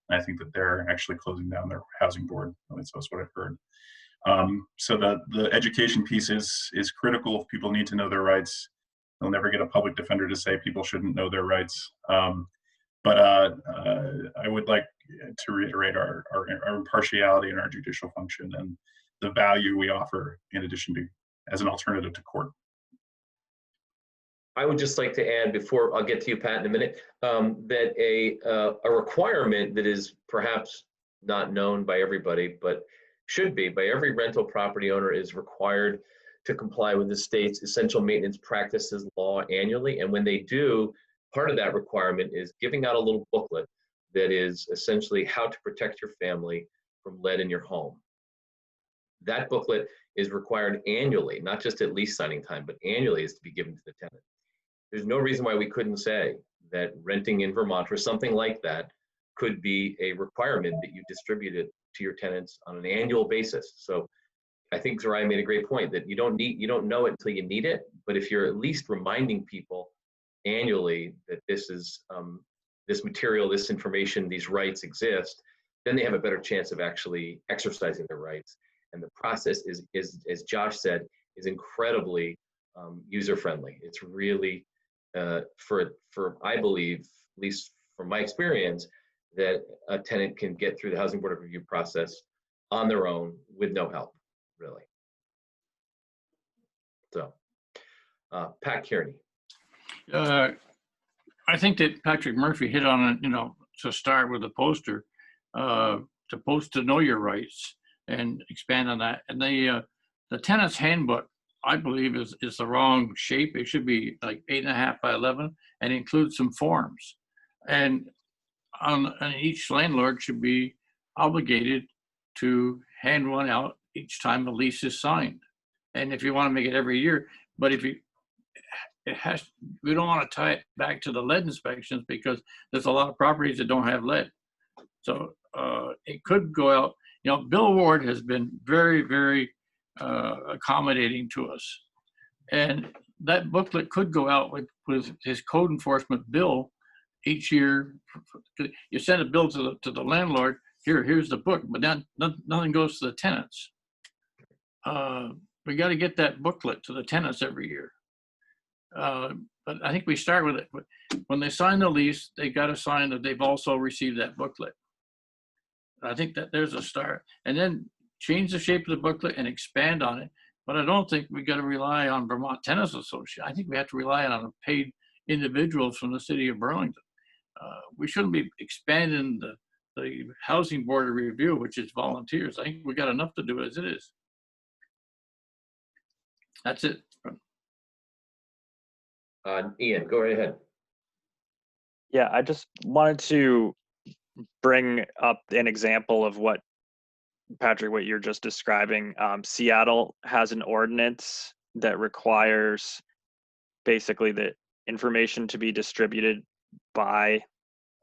And I think that they're actually closing down their housing board. That's what I've heard. So the education piece is critical. If people need to know their rights, they'll never get a public defender to say people shouldn't know their rights. But I would like to reiterate our impartiality and our judicial function and the value we offer in addition to as an alternative to court. I would just like to add, before I'll get to you, Pat, in a minute, that a requirement that is perhaps not known by everybody, but should be by every rental property owner, is required to comply with the state's essential maintenance practices law annually. And when they do, part of that requirement is giving out a little booklet that is essentially how to protect your family from lead in your home. That booklet is required annually, not just at lease signing time, but annually is to be given to the tenant. There's no reason why we couldn't say that renting in Vermont or something like that could be a requirement that you distribute it to your tenants on an annual basis. So I think Zariah made a great point that you don't know it until you need it. But if you're at least reminding people annually that this is this material, this information, these rights exist, then they have a better chance of actually exercising their rights. And the process is as Josh said, is incredibly user-friendly. It's really for I believe, at least from my experience, that a tenant can get through the Housing Board of Review process on their own with no help, really. So, Pat Kearney. I think that Patrick Murphy hit on it, to start with a poster, to know your rights and expand on that. And the Tenant's Handbook, I believe, is the wrong shape. It should be like 8.5 by 11 and include some forms. And each landlord should be obligated to hand one out each time the lease is signed. And if you want to make it every year, but we don't want to tie it back to the lead inspections because there's a lot of properties that don't have lead. So it could go out You know, Bill Ward has been very, very accommodating to us. And that booklet could go out with his code enforcement bill each year. You send a bill to the landlord, here's the book, but then nothing goes to the tenants. We got to get that booklet to the tenants every year. But I think we start with it. When they sign the lease, they got to sign that they've also received that booklet. I think that there's a start. And then change the shape of the booklet and expand on it. But I don't think we got to rely on Vermont Tenants Association. I think we have to rely on paid individuals from the city of Burlington. We shouldn't be expanding the Housing Board of Review, which is volunteers. I think we got enough to do as it is. That's it. Ian, go right ahead. Yeah, I just wanted to bring up an example of what, Patrick, what you're just describing. Seattle has an ordinance that requires basically the information to be distributed by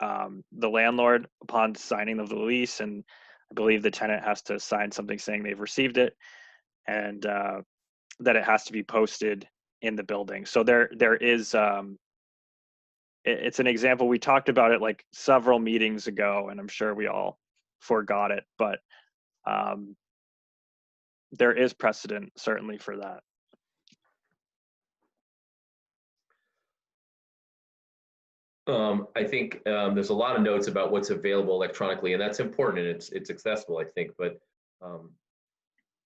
the landlord upon signing of the lease, and I believe the tenant has to sign something saying they've received it, and that it has to be posted in the building. So there is it's an example. We talked about it like several meetings ago, and I'm sure we all forgot it, but there is precedent certainly for that. I think there's a lot of notes about what's available electronically, and that's important, and it's accessible, I think, but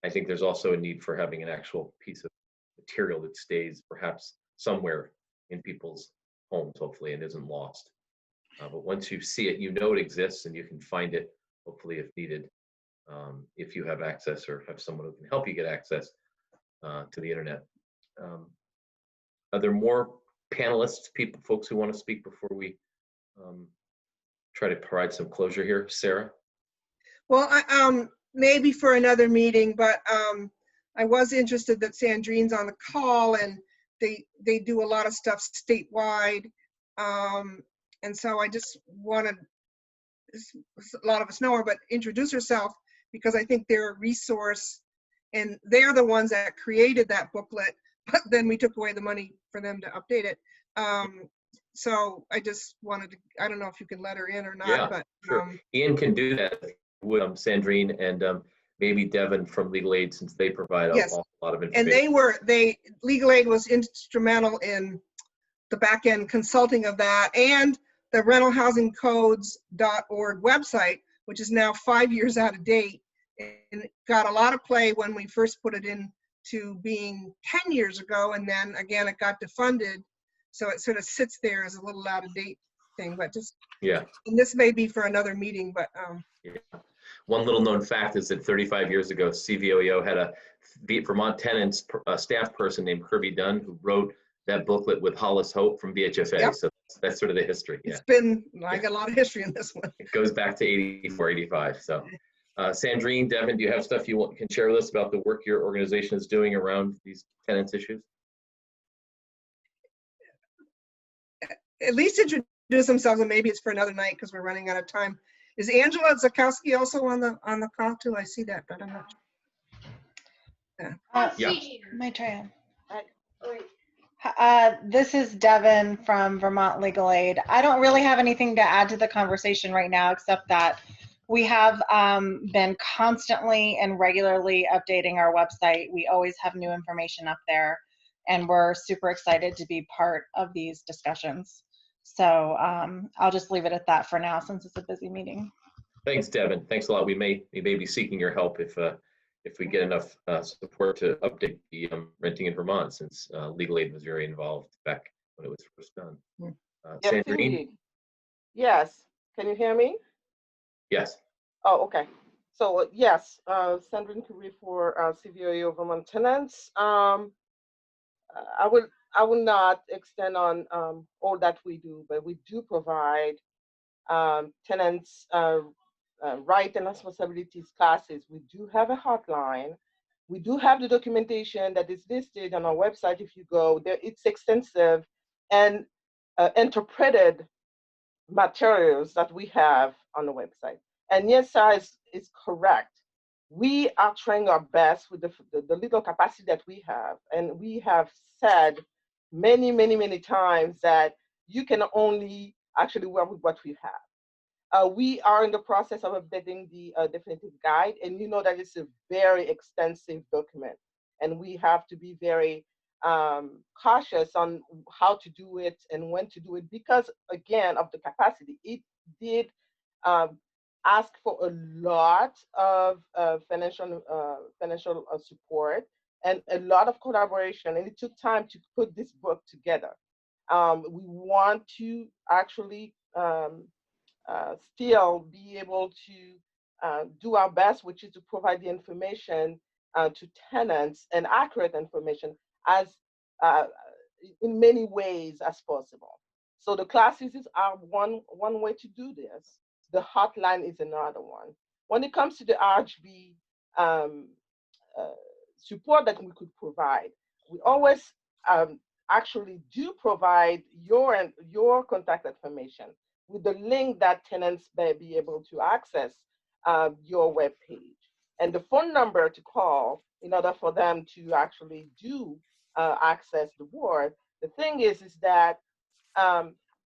I think there's also a need for having an actual piece of material that stays perhaps somewhere in people's homes, hopefully, and isn't lost. But once you see it, you know it exists, and you can find it, hopefully, if needed, if you have access or have someone who can help you get access to the internet. Are there more panelists, folks who want to speak before we try to provide some closure here? Sarah? Well, maybe for another meeting, but I was interested that Sandrine's on the call, and they do a lot of stuff statewide. And so I just wanted, a lot of us know her, but introduce herself, because I think they're a resource, and they're the ones that created that booklet, but then we took away the money for them to update it. So I just wanted to, I don't know if you can let her in or not, Yeah, but sure. Ian can do that with Sandrine and maybe Devin from Legal Aid, since they provide a lot of information. And Legal Aid was instrumental in the back end consulting of that, and the rentalhousingcodes.org website, which is now 5 years out of date, and got a lot of play when we first put it into being 10 years ago, and then again it got defunded, so it sort of sits there as a little out of date thing. But just, yeah, and this may be for another meeting, but yeah. One little known fact is that 35 years ago, CVOEO had a Vermont Tenants staff person named Kirby Dunn, who wrote that booklet with Hollis Hope from VHFA. Yep. So that's sort of the history. Yeah. It's been, I got a lot of history in this one. It goes back to 84, 85. So Sandrine, Devin, do you have stuff you can share with us about the work your organization is doing around these tenants issues? At least introduce themselves, and maybe it's for another night because we're running out of time. Is Angela Zakowski also on the call too? I see that, but I'm not sure. Yeah. My turn. This is Devin from Vermont Legal Aid. I don't really have anything to add to the conversation right now, except that we have been constantly and regularly updating our website. We always have new information up there, and we're super excited to be part of these discussions. So I'll just leave it at that for now, since it's a busy meeting. Thanks, Devin. Thanks a lot. We may be seeking your help if we get enough support to update the renting in Vermont, since Legal Aid was very involved back when it was first done. Yes, Sandrine? indeed. Yes. Can you hear me? Yes. Oh, okay. So yes, Sandrine Curie for CVOEO Vermont Tenants. I will not extend on all that we do, but we do provide tenants right and responsibilities classes. We do have a hotline. We do have the documentation that is listed on our website. If you go there, it's extensive and interpreted materials that we have on the website. And yes, is correct. we are trying our best with the little capacity that we have. And we have said many, many, many times that you can only actually work with what we have. We are in the process of updating the definitive guide, and you know that it's a very extensive document, and we have to be very cautious on how to do it and when to do it because, again, of the capacity. It did ask for a lot of financial support and a lot of collaboration, and it took time to put this book together. We want to actually still be able to do our best, which is to provide the information to tenants and accurate information as in many ways as possible. So the classes are one way to do this. The hotline is another one. When it comes to the RHB support that we could provide, we always actually do provide your contact information with the link that tenants may be able to access your web page and the phone number to call in order for them to actually do access the board. The thing is that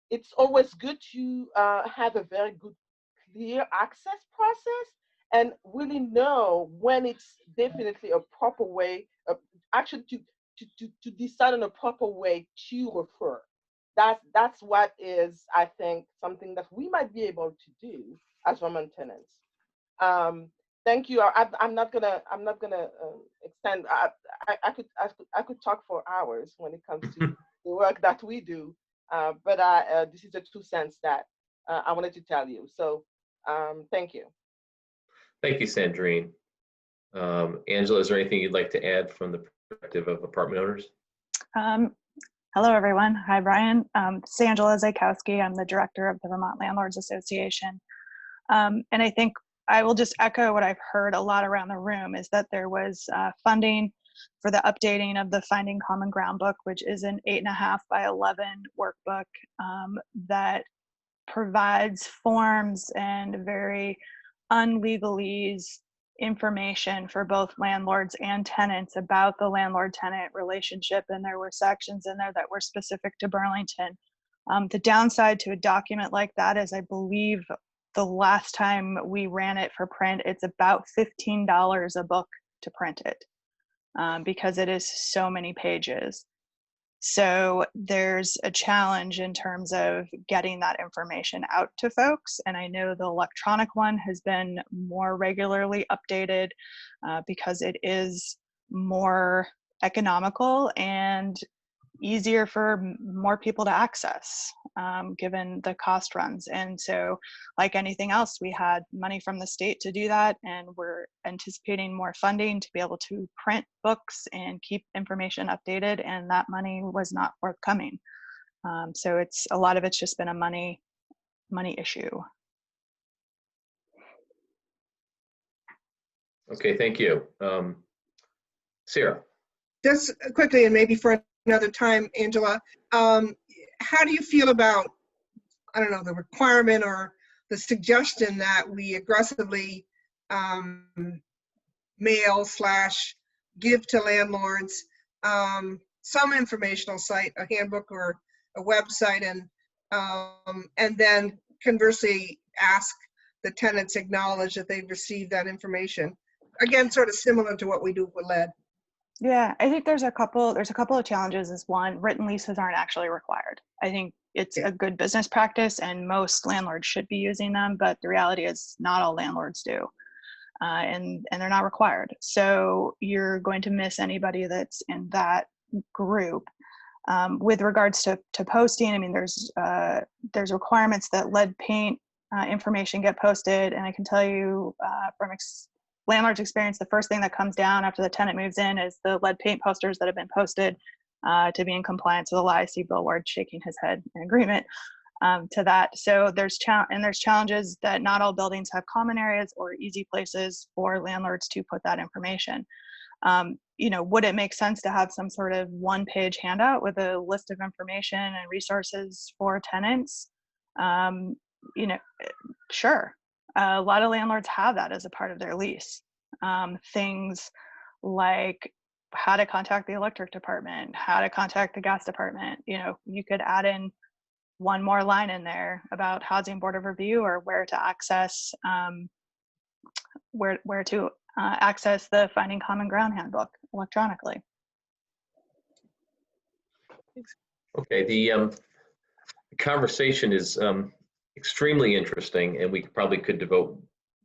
it's always good to have a very good, clear access process and really know when it's definitely a proper way, actually to decide on a proper way to refer. That's what is, I think, something that we might be able to do as Vermont tenants. Thank you. I'm not gonna extend. I could talk for hours when it comes to the work that we do, but this is the 2 cents that I wanted to tell you. So thank you. Thank you, Sandrine. Angela, is there anything you'd like to add from the perspective of apartment owners? Hello, everyone. Hi, Brian. This is Angela Zaykowski. I'm the director of the Vermont Landlords Association. And I think I will just echo what I've heard a lot around the room is that there was funding for the updating of the Finding Common Ground book, which is an 8.5 by 11 workbook that provides forms and very unlegalese information for both landlords and tenants about the landlord-tenant relationship, and there were sections in there that were specific to Burlington. The downside to a document like that is, I believe the last time we ran it for print, it's about $15 a book to print it because it is so many pages. So there's a challenge in terms of getting that information out to folks. And I know the electronic one has been more regularly updated because it is more economical and easier for more people to access given the cost runs. And so like anything else, we had money from the state to do that, and we're anticipating more funding to be able to print books and keep information updated, and that money was not forthcoming. So it's a lot of it's just been a money issue. Okay, thank you. Sarah. Just quickly, and maybe for another time, Angela, how do you feel about, I don't know, the requirement or the suggestion that we aggressively mail/give to landlords some informational site, a handbook or a website, and then conversely ask the tenants acknowledge that they've received that information? Again, sort of similar to what we do with lead. Yeah, I think there's a couple of challenges. Is one, written leases aren't actually required. I think it's a good business practice and most landlords should be using them, but the reality is not all landlords do. And they're not required. So you're going to miss anybody that's in that group. With regards to posting, I mean, there's requirements that lead paint information get posted, and I can tell you from landlord's experience, the first thing that comes down after the tenant moves in is the lead paint posters that have been posted to be in compliance with the law. I see Bill Ward shaking his head in agreement to that. So there's challenges that not all buildings have common areas or easy places for landlords to put that information. You know, would it make sense to have some sort of one-page handout with a list of information and resources for tenants? You know, sure. A lot of landlords have that as a part of their lease. things like how to contact the electric department, how to contact the gas department. You know, you could add in one more line in there about Housing Board of Review, or where to access access the Finding Common Ground Handbook electronically. Okay, the conversation is extremely interesting, and we probably could devote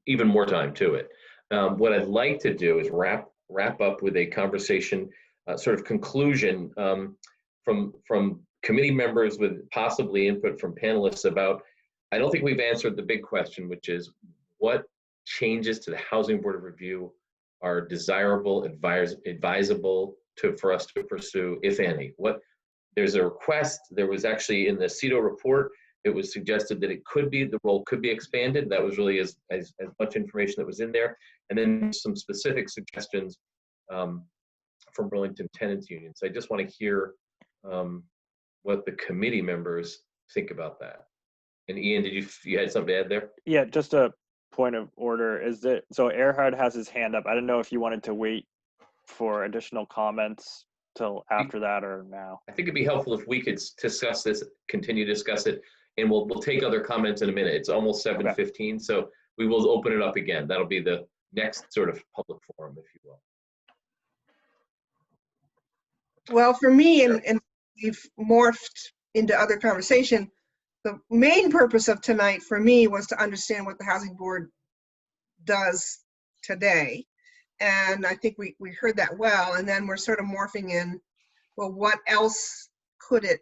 even more time to it. What I'd like to do is wrap up with a conversation, sort of conclusion from committee members with possibly input from panelists about, I don't think we've answered the big question, which is what changes to the Housing Board of Review are desirable, advisable for us to pursue, if any. There's a request, there was actually in the CEDO report, it was suggested that it could be, the role could be expanded. That was really as much information that was in there. And then some specific suggestions from Burlington Tenants Union. So I just want to hear what the committee members think about that. And Ian, did you had something to add there? Yeah, just a point of order. Is that, so Erhard has his hand up. I don't know if you wanted to wait for additional comments till after that or now. I think it'd be helpful if we could discuss this, continue to discuss it, and we'll take other comments in a minute. It's almost 7:15, so we will open it up again. That'll be the next sort of public forum, if you will. Well, for me, and we've morphed into other conversation, the main purpose of tonight for me was to understand what the Housing Board does today. And I think we heard that well, and then we're sort of morphing in, well, what else could it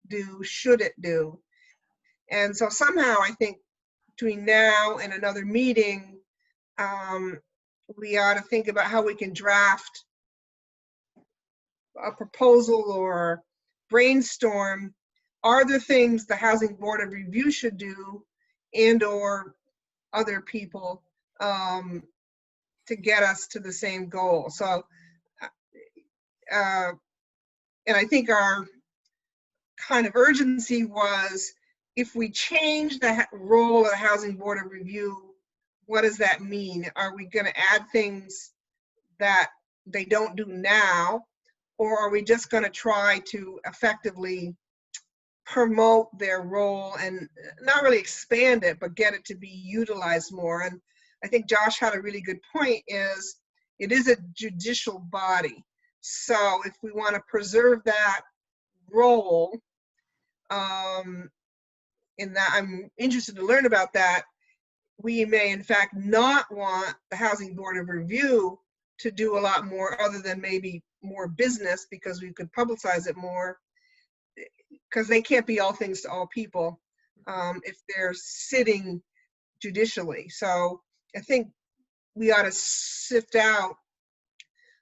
do, should it do? And so somehow I think between now and another meeting, we ought to think about how we can draft a proposal or brainstorm. Are there things the Housing Board of Review should do, and or other people, to get us to the same goal? So, and I think our kind of urgency was, if we change the role of the Housing Board of Review, what does that mean? Are we going to add things that they don't do now, or are we just going to try to effectively promote their role and not really expand it, but get it to be utilized more? And I think Josh had a really good point, is it is a judicial body. So if we want to preserve that role, in that, I'm interested to learn about that, we may in fact not want the Housing Board of Review to do a lot more other than maybe more business, because we could publicize it more, because they can't be all things to all people if they're sitting judicially. So I think we ought to sift out,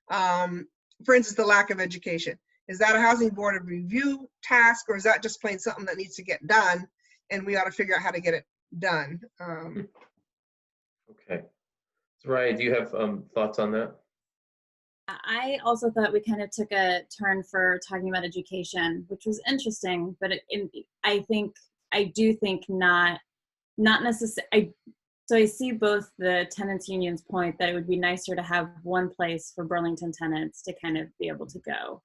for instance, the lack of education. Is that a Housing Board of Review task, or is that just plain something that needs to get done, and we ought to figure out how to get it done? Okay. So Ryan, do you have thoughts on that? I also thought we kind of took a turn for talking about education, which was interesting, but I do think not necessarily. So I see both the tenants union's point that it would be nicer to have one place for Burlington tenants to kind of be able to go,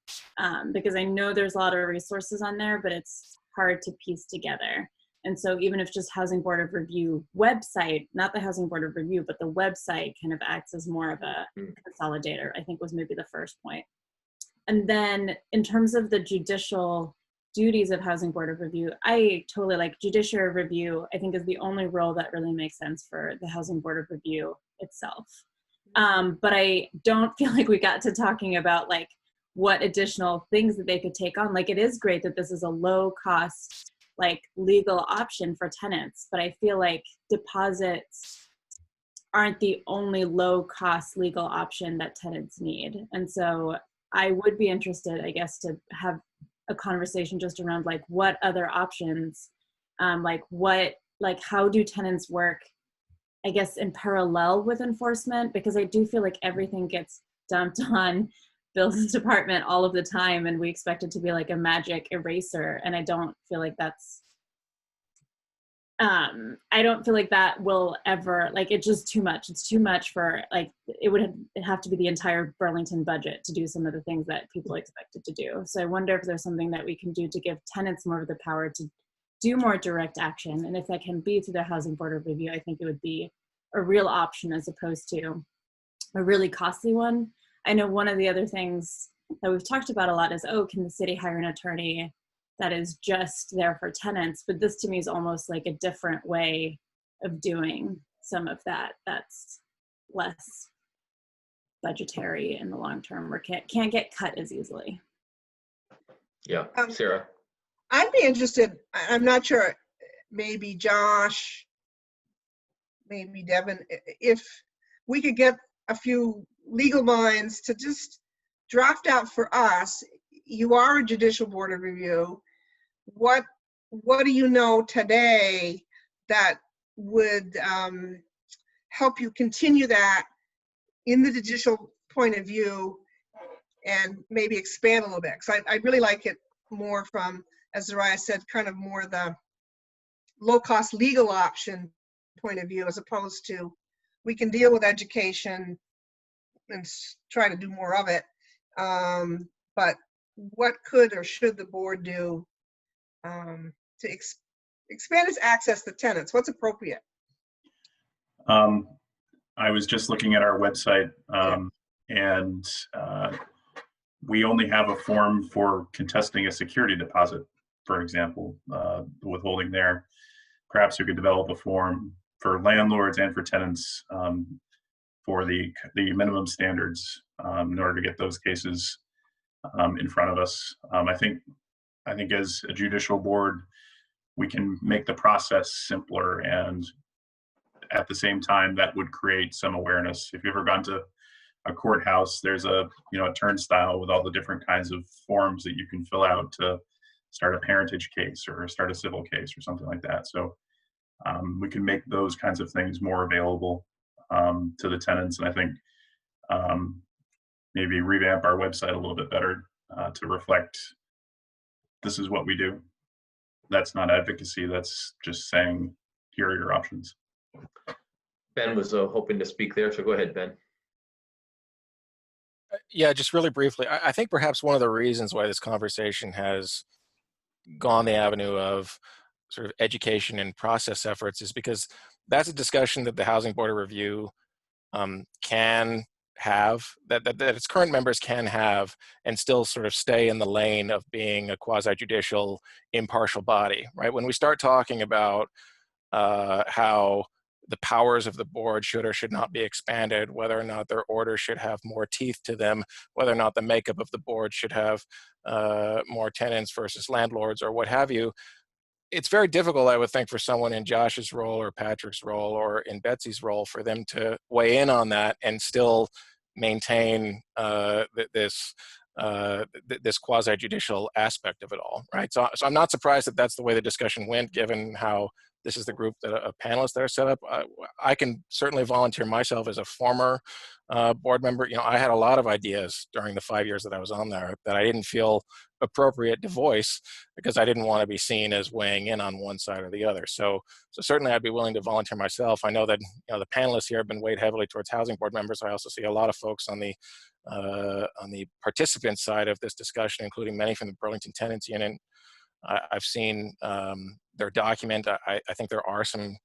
because I know there's a lot of resources on there, but it's hard to piece together. And so even if just Housing Board of Review website, not the Housing Board of Review, but the website kind of acts as more of a consolidator, I think was maybe the first point. And then in terms of the judicial duties of Housing Board of Review, I totally like judicial review. I think is the only role that really makes sense for the Housing Board of Review itself. But I don't feel like we got to talking about like what additional things that they could take on. Like, it is great that this is a low cost, like, legal option for tenants, but I feel like deposits aren't the only low cost legal option that tenants need. And so I would be interested, I guess, to have a conversation just around like what other options, how do tenants work, I guess, in parallel with enforcement? Because I do feel like everything gets dumped on Bill's department all of the time, and we expect it to be like a magic eraser, and I don't feel like that's I don't feel like that will ever, like, it's just too much. It's too much for, like, it'd have to be the entire Burlington budget to do some of the things that people expected to do. So I wonder if there's something that we can do to give tenants more of the power to do more direct action. And if that can be through the Housing Board of Review, I think it would be a real option as opposed to a really costly one. I know one of the other things that we've talked about a lot is, oh, can the city hire an attorney that is just there for tenants? But this to me is almost like a different way of doing some of that. That's less budgetary in the long term, or can't get cut as easily. Yeah, Sarah. I'd be interested, I'm not sure, maybe Josh, maybe Devin, if we could get a few legal minds to just draft out for us. You are a Judicial Board of Review. What do you know today that would help you continue that in the judicial point of view and maybe expand a little bit? Because I really like it more from, as Zariah said, kind of more the low-cost legal option point of view, as opposed to we can deal with education and try to do more of it. But what could or should the board do to expand its access to tenants? What's appropriate? I was just looking at our website, and we only have a form for contesting a security deposit, for example, the withholding there. Perhaps we could develop a form for landlords and for tenants for the minimum standards in order to get those cases in front of us. I think as a judicial board, we can make the process simpler, and at the same time, that would create some awareness. If you've ever gone to a courthouse, there's a turnstile with all the different kinds of forms that you can fill out to start a parentage case or start a civil case or something like that. So we can make those kinds of things more available to the tenants, and I think maybe revamp our website a little bit better to reflect this is what we do. That's not advocacy, that's just saying, here are your options. Ben was hoping to speak there, so go ahead, Ben. Yeah, just really briefly, I think perhaps one of the reasons why this conversation has gone the avenue of sort of education and process efforts is because that's a discussion that the Housing Board of Review can have, that its current members can have, and still sort of stay in the lane of being a quasi-judicial, impartial body, right? When we start talking about how the powers of the board should or should not be expanded, whether or not their orders should have more teeth to them, whether or not the makeup of the board should have more tenants versus landlords or what have you, it's very difficult, I would think, for someone in Josh's role or Patrick's role or in Betsy's role for them to weigh in on that and still maintain this quasi-judicial aspect of it all, right? So I'm not surprised that that's the way the discussion went, given how this is the group that panelists that are set up. I can certainly volunteer myself as a former board member. I had a lot of ideas during the 5 years that I was on there that I didn't feel appropriate to voice because I didn't want to be seen as weighing in on one side or the other. So certainly I'd be willing to volunteer myself. I know that the panelists here have been weighed heavily towards housing board members. I also see a lot of folks on the participant side of this discussion, including many from the Burlington Tenants Union. I've seen their document. I think there are some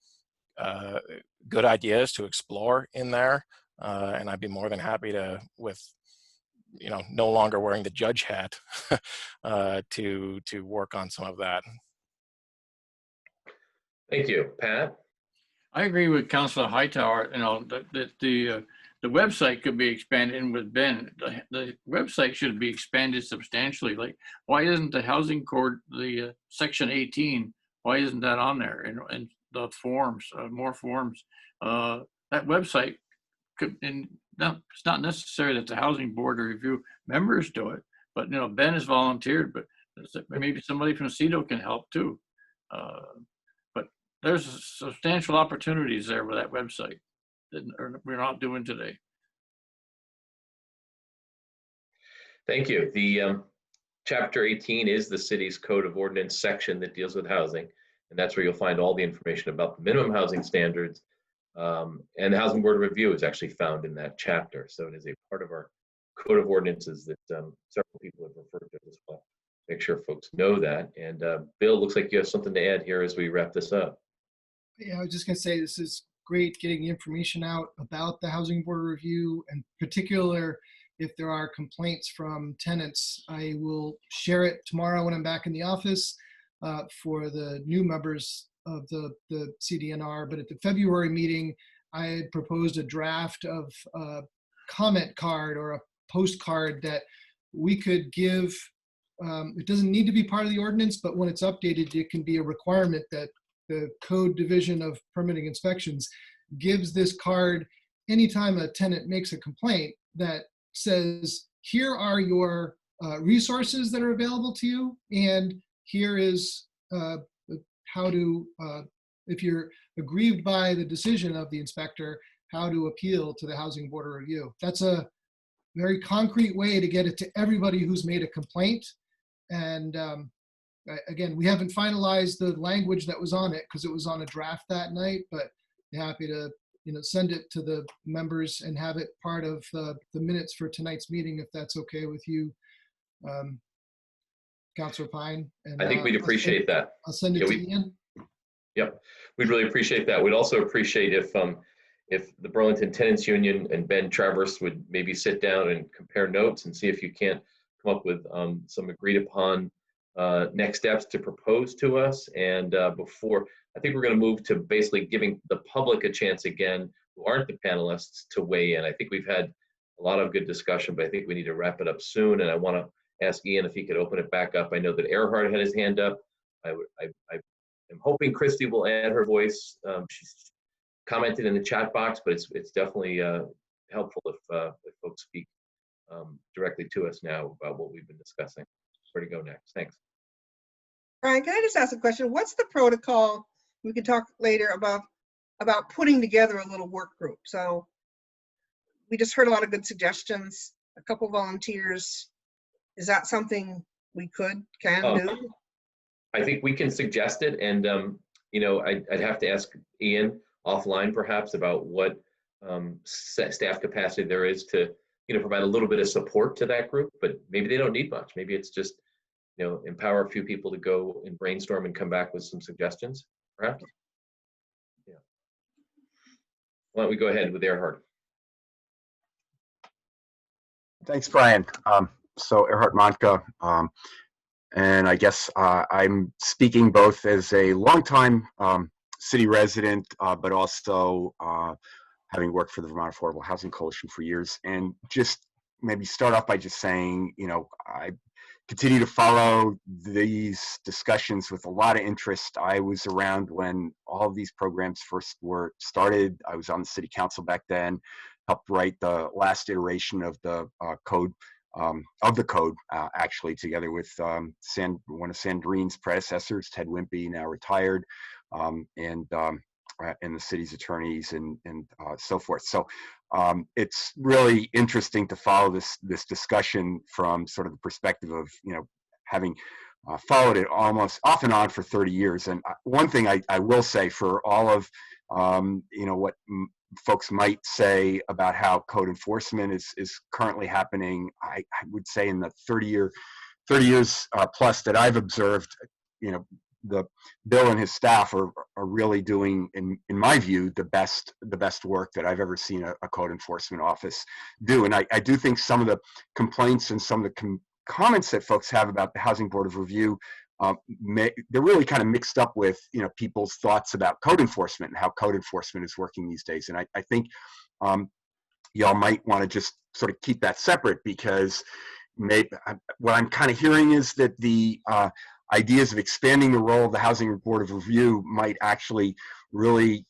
good ideas to explore in there, and I'd be more than happy to, with no longer wearing the judge hat, to work on some of that. Thank you, Pat. I agree with Councilor Hightower. The website could be expanded, and with Ben, the website should be expanded substantially. Like, why isn't the housing code, the section 18, why isn't that on there? And the forms, more forms. That website could, and no, it's not necessary that the Housing Board of Review members do it, but Ben has volunteered, but maybe somebody from CEDO can help too. But there's substantial opportunities there with that website that we're not doing today. Thank you. The Chapter 18 is the city's Code of Ordinance section that deals with housing. and that's where you'll find all the information about the minimum housing standards. And the Housing Board of Review is actually found in that chapter. So it is a part of our code of ordinances that several people have referred to as well. Make sure folks know that. And Bill, looks like you have something to add here as we wrap this up. Yeah, I was just going to say this is great getting the information out about the Housing Board of Review, and particular if there are complaints from tenants. I will share it tomorrow when I'm back in the office for the new members of the CDNR. But at the February meeting, I had proposed a draft of a comment card or a postcard that we could give. It doesn't need to be part of the ordinance, but when it's updated, it can be a requirement that the Code Division of Permitting Inspections gives this card anytime a tenant makes a complaint that says, here are your resources that are available to you, and here is how to, if you're aggrieved by the decision of the inspector, how to appeal to the Housing Board of Review. That's a very concrete way to get it to everybody who's made a complaint. And again, we haven't finalized the language that was on it because it was on a draft that night, but happy to send it to the members and have it part of the minutes for tonight's meeting, if that's okay with you, Councilor Pine. And I think we'd appreciate that. I'll send it to Ian. Yep, we'd really appreciate that. We'd also appreciate if the Burlington Tenants Union and Ben Travers would maybe sit down and compare notes and see if you can't come up with some agreed upon next steps to propose to us. And before, I think we're going to move to basically giving the public a chance again, who aren't the panelists, to weigh in. I think we've had a lot of good discussion, but I think we need to wrap it up soon. And I want to ask Ian if he could open it back up. I know that Earhart had his hand up. I'm hoping Christy will add her voice. She's commented in the chat box, but it's definitely helpful if folks speak directly to us now about what we've been discussing. Where to go next? Thanks. Brian, can I just ask a question? What's the protocol? We can talk later about putting together a little work group. So we just heard a lot of good suggestions, a couple volunteers. Is that something we can do? I think we can suggest it, and I'd have to ask Ian offline perhaps about what staff capacity there is to provide a little bit of support to that group. But maybe they don't need much. Maybe it's just empower a few people to go and brainstorm and come back with some suggestions, perhaps. Yeah. Why don't we go ahead with Earhart? Thanks, Brian. So Earhart Monka, and I guess I'm speaking both as a longtime city resident, but also having worked for the Vermont Affordable Housing Coalition for years. And just maybe start off by just saying, I continue to follow these discussions with a lot of interest. I was around when all of these programs first were started. I was on the city council back then, helped write the last iteration of the code, actually, together with one of Sandrine's predecessors, Ted Wimpy, now retired, and the city's attorneys and so forth. So it's really interesting to follow this discussion from sort of the perspective of having followed it almost off and on for 30 years. And one thing I will say for all of what folks might say about how code enforcement is currently happening, I would say in the 30 years plus that I've observed, the Bill and his staff are really doing, in my view, the best work that I've ever seen a code enforcement office do. And I do think some of the complaints and some of the comments that folks have about the Housing Board of Review, they're really kind of mixed up with people's thoughts about code enforcement and how code enforcement is working these days. And I think y'all might want to just sort of keep that separate, because what I'm kind of hearing is that the ideas of expanding the role of the Housing Board of Review might actually really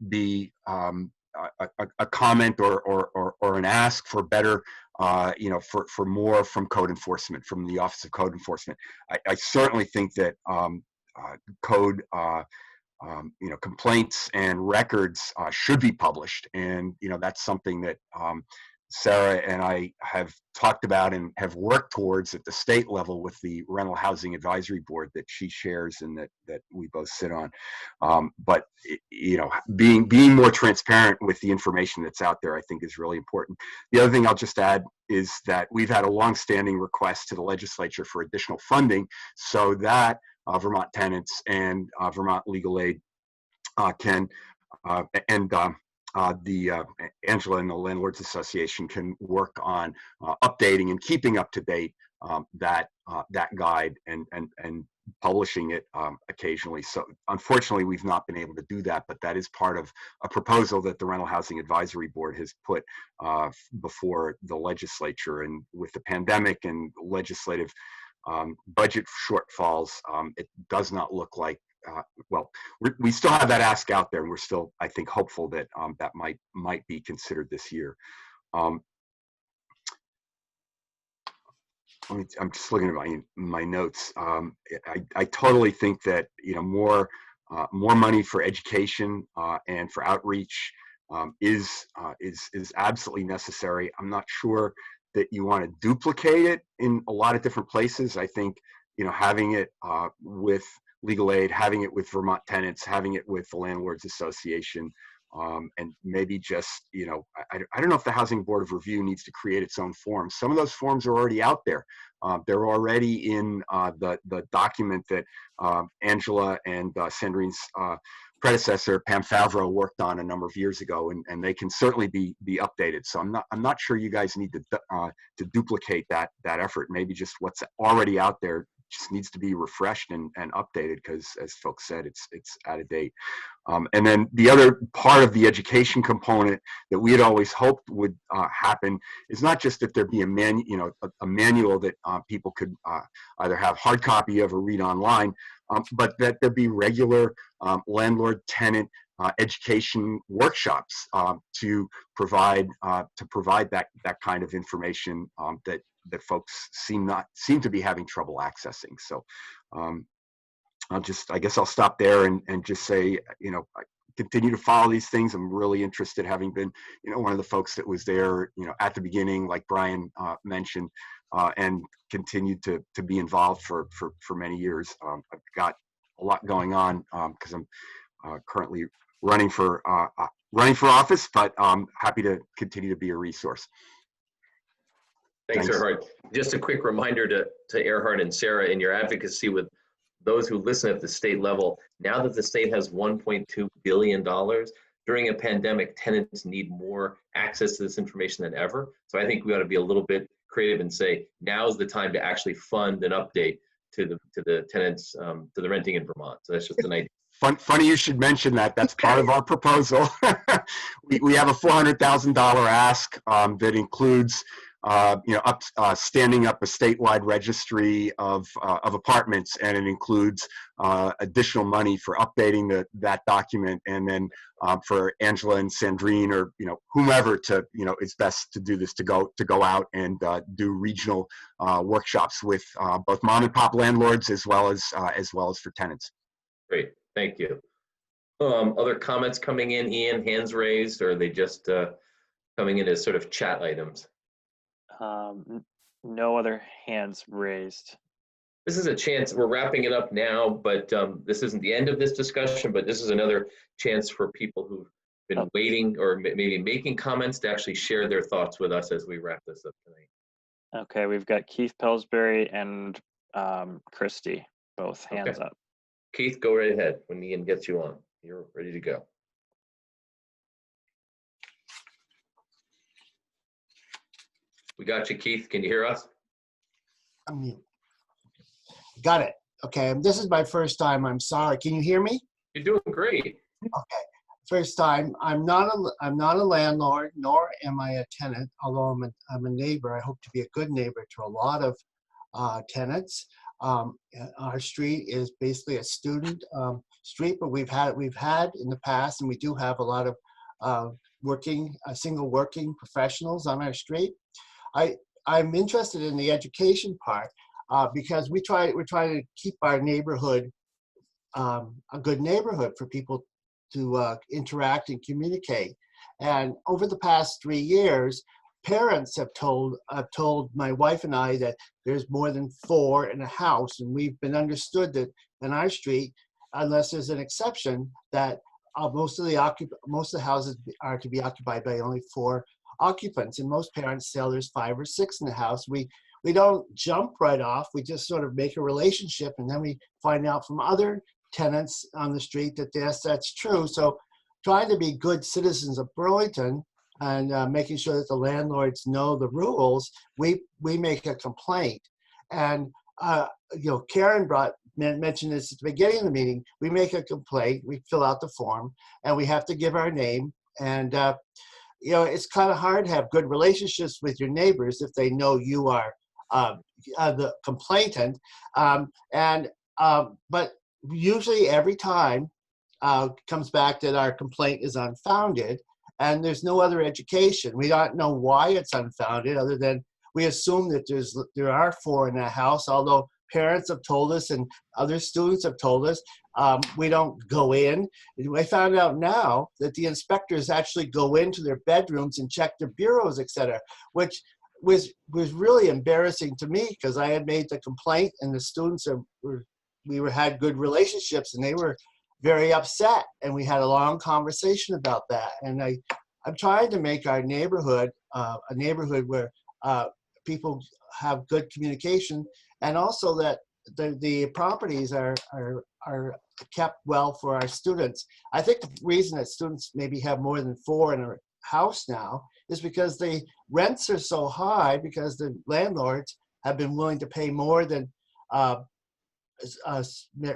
be a comment or an ask for better, for more from code enforcement, from the Office of Code Enforcement. I certainly think that code, complaints and records should be published, and that's something that Sarah and I have talked about and have worked towards at the state level with the Rental Housing Advisory Board that she shares and that we both sit on. But you know, being more transparent with the information that's out there, I think, is really important. The other thing I'll just add is that we've had a longstanding request to the legislature for additional funding so that Vermont Tenants and Vermont Legal Aid can Angela and the Landlords Association can work on updating and keeping up to date that guide and publishing it occasionally. So unfortunately, we've not been able to do that, but that is part of a proposal that the Rental Housing Advisory Board has put before the legislature. And with the pandemic and legislative budget shortfalls, it does not look like well, we still have that ask out there, and we're still, I think, hopeful that that might be considered this year. I'm just looking at my notes. I totally think that, you know, more money for education and for outreach is absolutely necessary. I'm not sure that you want to duplicate it in a lot of different places. I think, you know, having it with Legal Aid, having it with Vermont Tenants, having it with the Landlords Association, and maybe just, you know, I don't know if the Housing Board of Review needs to create its own forms. Some of those forms are already out there. They're already in the document that Angela and Sandrine's predecessor, Pam Favreau, worked on a number of years ago, and they can certainly be updated. So I'm not sure you guys need to duplicate that effort. Maybe just what's already out there just needs to be refreshed and updated, because, as folks said, it's out of date. And then the other part of the education component that we had always hoped would happen is not just that there be a manual that people could either have hard copy of or read online, but that there be regular landlord-tenant education workshops to provide that kind of information that folks seem to be having trouble accessing. So I guess I'll stop there and just say, you know, I continue to follow these things. I'm really interested, having been, you know, one of the folks that was there, you know, at the beginning, like Brian mentioned, and continued to be involved for many years. I've got a lot going on because I'm currently running for office, but I'm happy to continue to be a resource. Thanks, Erhard. Just a quick reminder to Erhard and Sarah, in your advocacy with those who listen at the state level, now that the state has $1.2 billion, during a pandemic, tenants need more access to this information than ever. So I think we ought to be a little bit creative and say, now's the time to actually fund an update to the tenants, to the renting in Vermont. So that's just an idea. Funny you should mention that. That's part of our proposal. we have a $400,000 ask that includes standing up a statewide registry of apartments, and it includes additional money for updating that document, and then for Angela and Sandrine, or whomever to it's best to do this, to go out and do regional workshops with both mom and pop landlords as well as for tenants. Great, thank you. Other comments coming in, Ian? Hands raised, or are they just coming in as sort of chat items? No other hands raised. This is a chance, we're wrapping it up now, but this isn't the end of this discussion, but this is another chance for people who've been waiting or maybe making comments to actually share their thoughts with us as we wrap this up tonight. Okay, we've got Keith Pillsbury and Christy, both hands up. Keith, go right ahead when Ian gets you on. You're ready to go. We got you, Keith. Can you hear us? I'm mute. Got it. Okay. This is my first time. I'm sorry. Can you hear me? You're doing great. Okay. First time. I'm not a landlord, nor am I a tenant. Although I'm a neighbor. I hope to be a good neighbor to a lot of tenants. Our street is basically a student street, but we've had in the past, and we do have a lot of single working professionals on our street. I'm interested in the education part because we're trying to keep our neighborhood a good neighborhood for people to interact and communicate. And over the past 3 years, parents have told my wife and I that there's more than 4 in a house, and we've been understood that in our street, unless there's an exception, that most of the houses are to be occupied by only 4 occupants, and most parents say there's 5 or 6 in the house. We don't jump right off. We just sort of make a relationship, and then we find out from other tenants on the street that yes, that's true. So trying to be good citizens of Burlington and making sure that the landlords know the rules, we make a complaint. And Karen mentioned this at the beginning of the meeting. We make a complaint, we fill out the form, and we have to give our name. And it's kind of hard to have good relationships with your neighbors if they know you are the complainant. But usually every time comes back that our complaint is unfounded, and there's no other education. We don't know why it's unfounded, other than we assume that there are 4 in that house, although parents have told us and other students have told us. We don't go in. I found out now that the inspectors actually go into their bedrooms and check their bureaus, etc., which was really embarrassing to me, because I had made the complaint and the students had good relationships, and they were very upset, and we had a long conversation about that. And I'm trying to make our neighborhood a neighborhood where people have good communication, and also that the properties are kept well for our students. I think the reason that students maybe have more than 4 in a house now is because the rents are so high, because the landlords have been willing to pay more than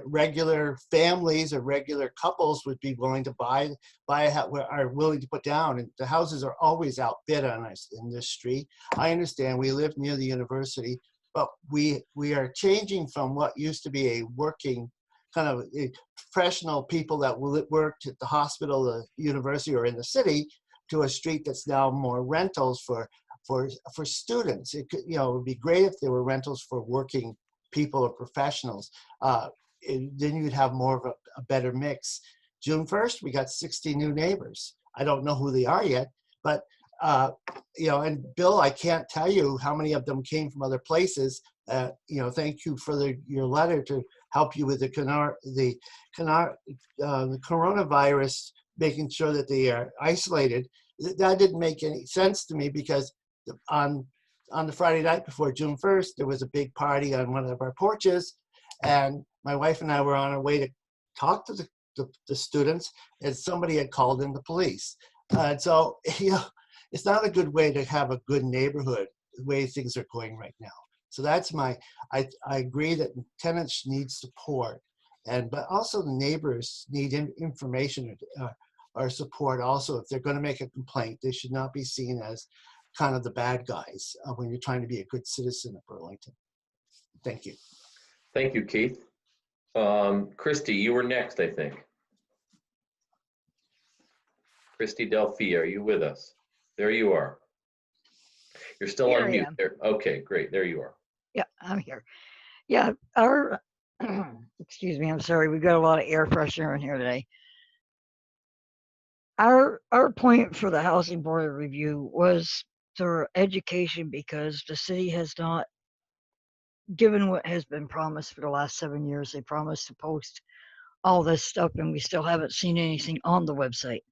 regular families or regular couples would be willing to buy are willing to put down. And the houses are always outbid on us in this street. I understand we live near the university, but we are changing from what used to be a working kind of professional people that worked at the hospital, the university, or in the city, to a street that's now more rentals for students. It would be great if there were rentals for working people or professionals. Then you'd have more of a better mix. June 1st, we got 60 new neighbors. I don't know who they are yet, but and Bill, I can't tell you how many of them came from other places. Thank you for your letter to help you with the coronavirus, making sure that they are isolated. That didn't make any sense to me, because on the Friday night before June 1st, there was a big party on one of our porches, and my wife and I were on our way to talk to the students, and somebody had called in the police. And so, it's not a good way to have a good neighborhood, the way things are going right now. So that's I agree that tenants need support, but also the neighbors need information or support also. If they're going to make a complaint, they should not be seen as kind of the bad guys when you're trying to be a good citizen of Burlington. Thank you. Thank you, Keith. Christy, you were next, I think. Christy Delphi, are you with us? There you are. You're still on mute there. Okay, great. There you are. Yeah, I'm here. Yeah, our, excuse me, I'm sorry. We've got a lot of air freshener in here today. Our point for the Housing Board of Review was for education, because the city has not given what has been promised for the last 7 years. They promised to post all this stuff, and we still haven't seen anything on the website.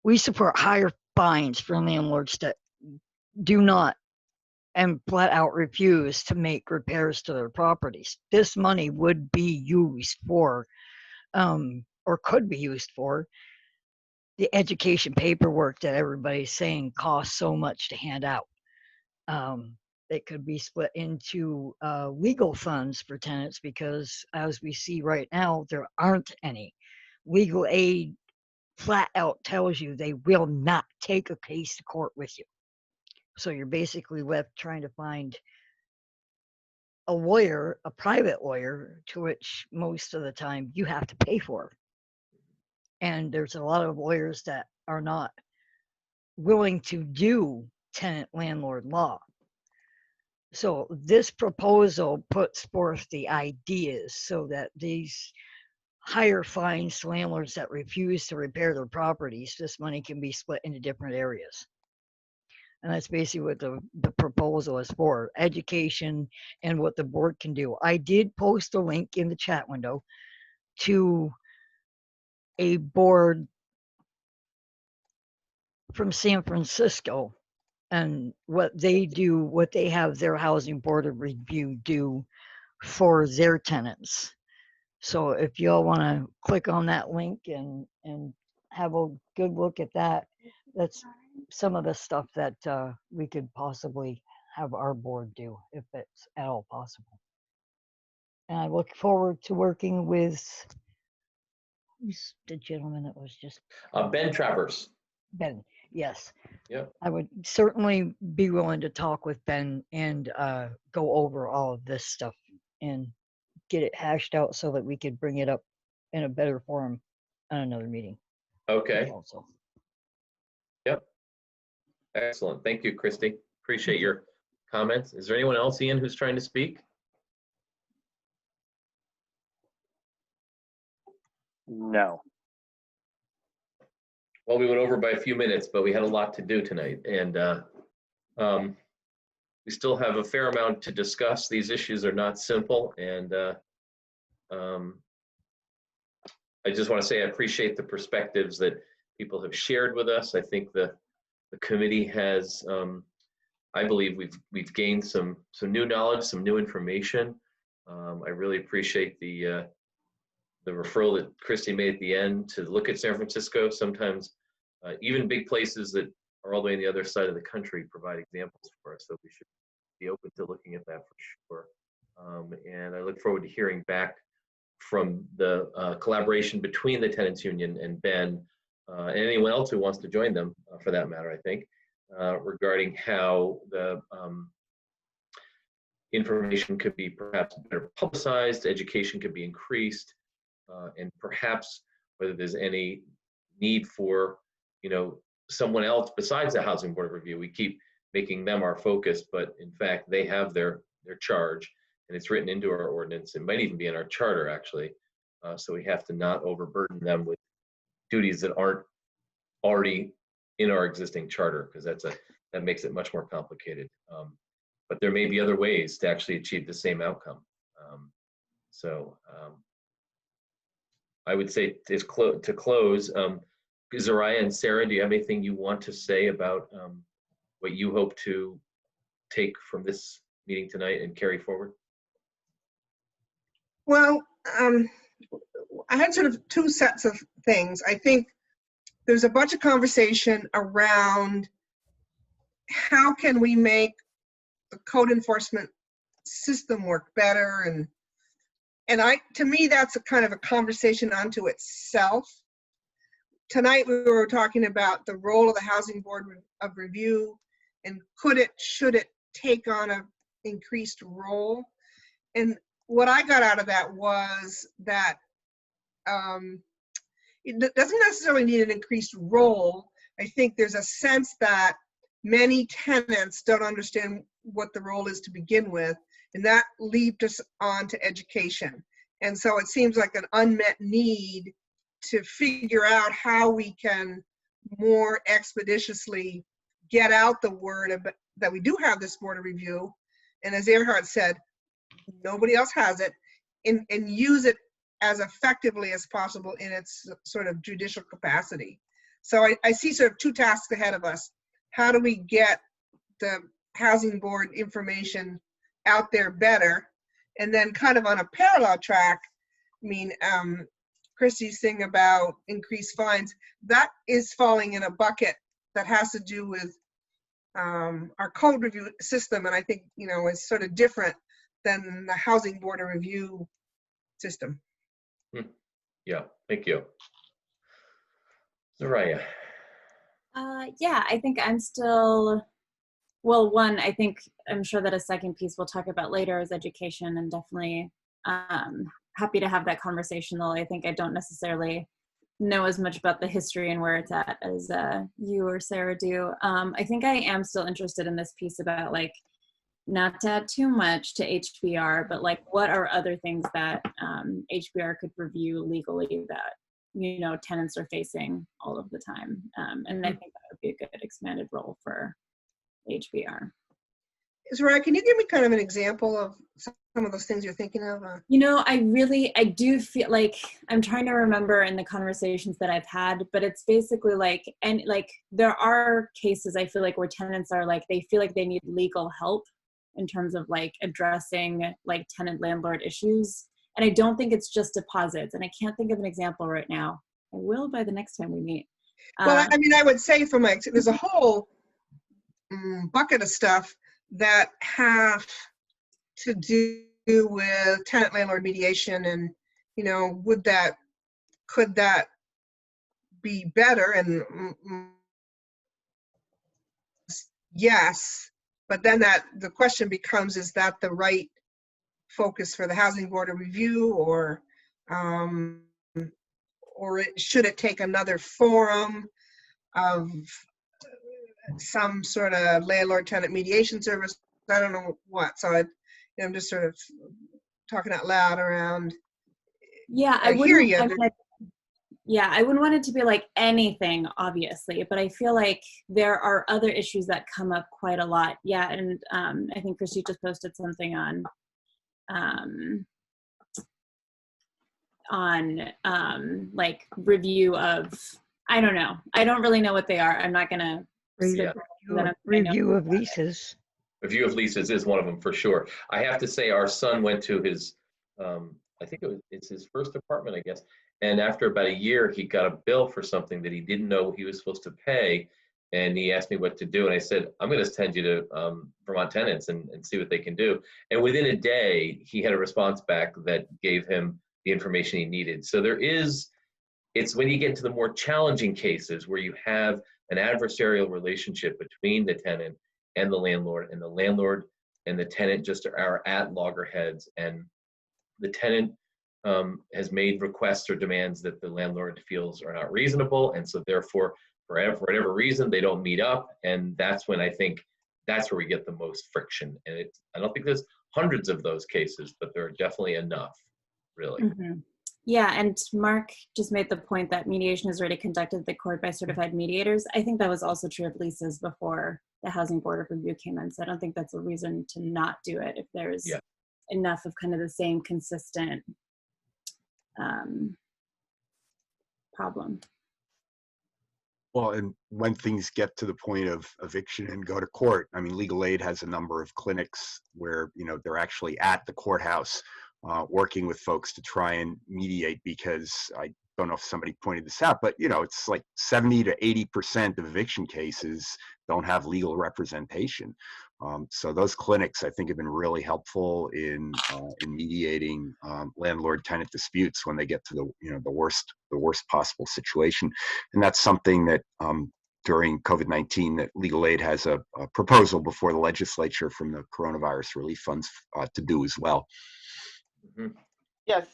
We support higher fines for landlords that do not and flat out refuse to make repairs to their properties. This money would be used for, or could be used for, the education paperwork that everybody's saying costs so much to hand out. It could be split into legal funds for tenants, because as we see right now, there aren't any. Legal aid flat out tells you they will not take a case to court with you. So you're basically left trying to find a lawyer, a private lawyer, to which most of the time you have to pay for. And there's a lot of lawyers that are not willing to do tenant landlord law. So this proposal puts forth the ideas so that these higher fines to landlords that refuse to repair their properties, this money can be split into different areas. And that's basically what the proposal is for, education and what the board can do. I did post a link in the chat window to a board from San Francisco and what they do, what they have their housing board of review do for their tenants. So if y'all want to click on that link and have a good look at that, that's some of the stuff that we could possibly have our board do if it's at all possible. And I look forward to working with, who's the gentleman that was just Ben Travers. Ben. Yes. Yep. I would certainly be willing to talk with Ben and go over all of this stuff and get it hashed out so that we could bring it up in a better forum on another meeting. Okay. Also. Yep. Excellent. Thank you, Christy. Appreciate your comments. Is there anyone else, Ian, who's trying to speak? No. Well, we went over by a few minutes, but we had a lot to do tonight, and we still have a fair amount to discuss. These issues are not simple, and I just want to say I appreciate the perspectives that people have shared with us. I think the committee has, I believe we've gained some new knowledge, some new information. I really appreciate the referral that Christy made at the end to look at San Francisco. Sometimes even big places that are all the way on the other side of the country provide examples for us, so we should be open to looking at that for sure. And I look forward to hearing back from the collaboration between the Tenants Union and Ben, and anyone else who wants to join them for that matter, I think, regarding how the information could be perhaps better publicized, education could be increased, and perhaps whether there's any need for, someone else besides the Housing Board of Review. We keep making them our focus, but in fact, they have their charge, and it's written into our ordinance. It might even be in our charter, actually. So we have to not overburden them with duties that aren't already in our existing charter, because that makes it much more complicated. But there may be other ways to actually achieve the same outcome. I would say to close, Zariah and Sarah, do you have anything you want to say about what you hope to take from this meeting tonight and carry forward? Well, I had sort of two sets of things. I think there's a bunch of conversation around how can we make the code enforcement system work better, and to me that's a kind of a conversation unto itself. Tonight we were talking about the role of the Housing Board of Review, and should it take on an increased role. And what I got out of that was that it doesn't necessarily need an increased role. I think there's a sense that many tenants don't understand what the role is to begin with, and that leads us on to education. And so it seems like an unmet need to figure out how we can more expeditiously get out the word that we do have this Board of Review. And as Earhart said, nobody else has it, and use it as effectively as possible in its sort of judicial capacity. So I see sort of two tasks ahead of us. How do we get the Housing Board information out there better? And then kind of on a parallel track, Christy's thing about increased fines, that is falling in a bucket that has to do with our code review system, and I think, is sort of different than the Housing Board of Review system. Yeah, thank you. Zariah. Yeah, I think I'm still, well, one, I'm sure that a second piece we'll talk about later is education, and definitely happy to have that conversation, though I think I don't necessarily know as much about the history and where it's at as you or Sarah do. I think I am still interested in this piece about, like, not to add too much to HBR, but like what are other things that HBR could review legally that, tenants are facing all of the time. And I think that would be a good expanded role for HBR. Soraya, can you give me kind of an example of some of those things you're thinking of? You know, I do feel like I'm trying to remember in the conversations that I've had, but it's basically like, and like there are cases I feel like where tenants are like, they feel like they need legal help in terms of like addressing like tenant landlord issues. And I don't think it's just deposits. And I can't think of an example right now. I will by the next time we meet. Well, I mean, I would say from my, there's a whole bucket of stuff that have to do with tenant landlord mediation, and you know, could that be better? And yes, but then the question becomes, is that the right focus for the Housing Board of Review, or should it take another forum of some sort of landlord tenant mediation service? I don't know what. So I'm just sort of talking out loud around. Yeah, I wouldn't want it to be like anything, obviously, but I feel like there are other issues that come up quite a lot. Yeah, and I think Christy just posted something on like review of, I don't know. I don't really know what they are. I'm not gonna Review of leases. Review of leases is one of them for sure. I have to say, our son went to his, I think it's his first apartment, I guess. And after about a year, he got a bill for something that he didn't know he was supposed to pay. And he asked me what to do. And I said, I'm going to send you to Vermont Tenants and see what they can do. And within a day, he had a response back that gave him the information he needed. So it's when you get to the more challenging cases where you have an adversarial relationship between the tenant and the landlord and the tenant just are at loggerheads, and the tenant has made requests or demands that the landlord feels are not reasonable, and so therefore, for whatever reason, they don't meet up, and that's when I think that's where we get the most friction. And I don't think there's hundreds of those cases, but there are definitely enough, really. Mm-hmm. Yeah, and Mark just made the point that mediation is already conducted at the court by certified mediators. I think that was also true of leases before the Housing Board of Review came in, so I don't think that's a reason to not do it if there's enough of kind of the same consistent problem. Well, and when things get to the point of eviction and go to court, I mean, legal aid has a number of clinics where, you know, they're actually at the courthouse working with folks to try and mediate, because I don't know if somebody pointed this out, but, you know, it's like 70 to 80% of eviction cases don't have legal representation. So those clinics, I think, have been really helpful in mediating landlord-tenant disputes when they get to the worst possible situation. And that's something that during COVID-19 that legal aid has a proposal before the legislature from the coronavirus relief funds to do as well. Mm-hmm. Yes,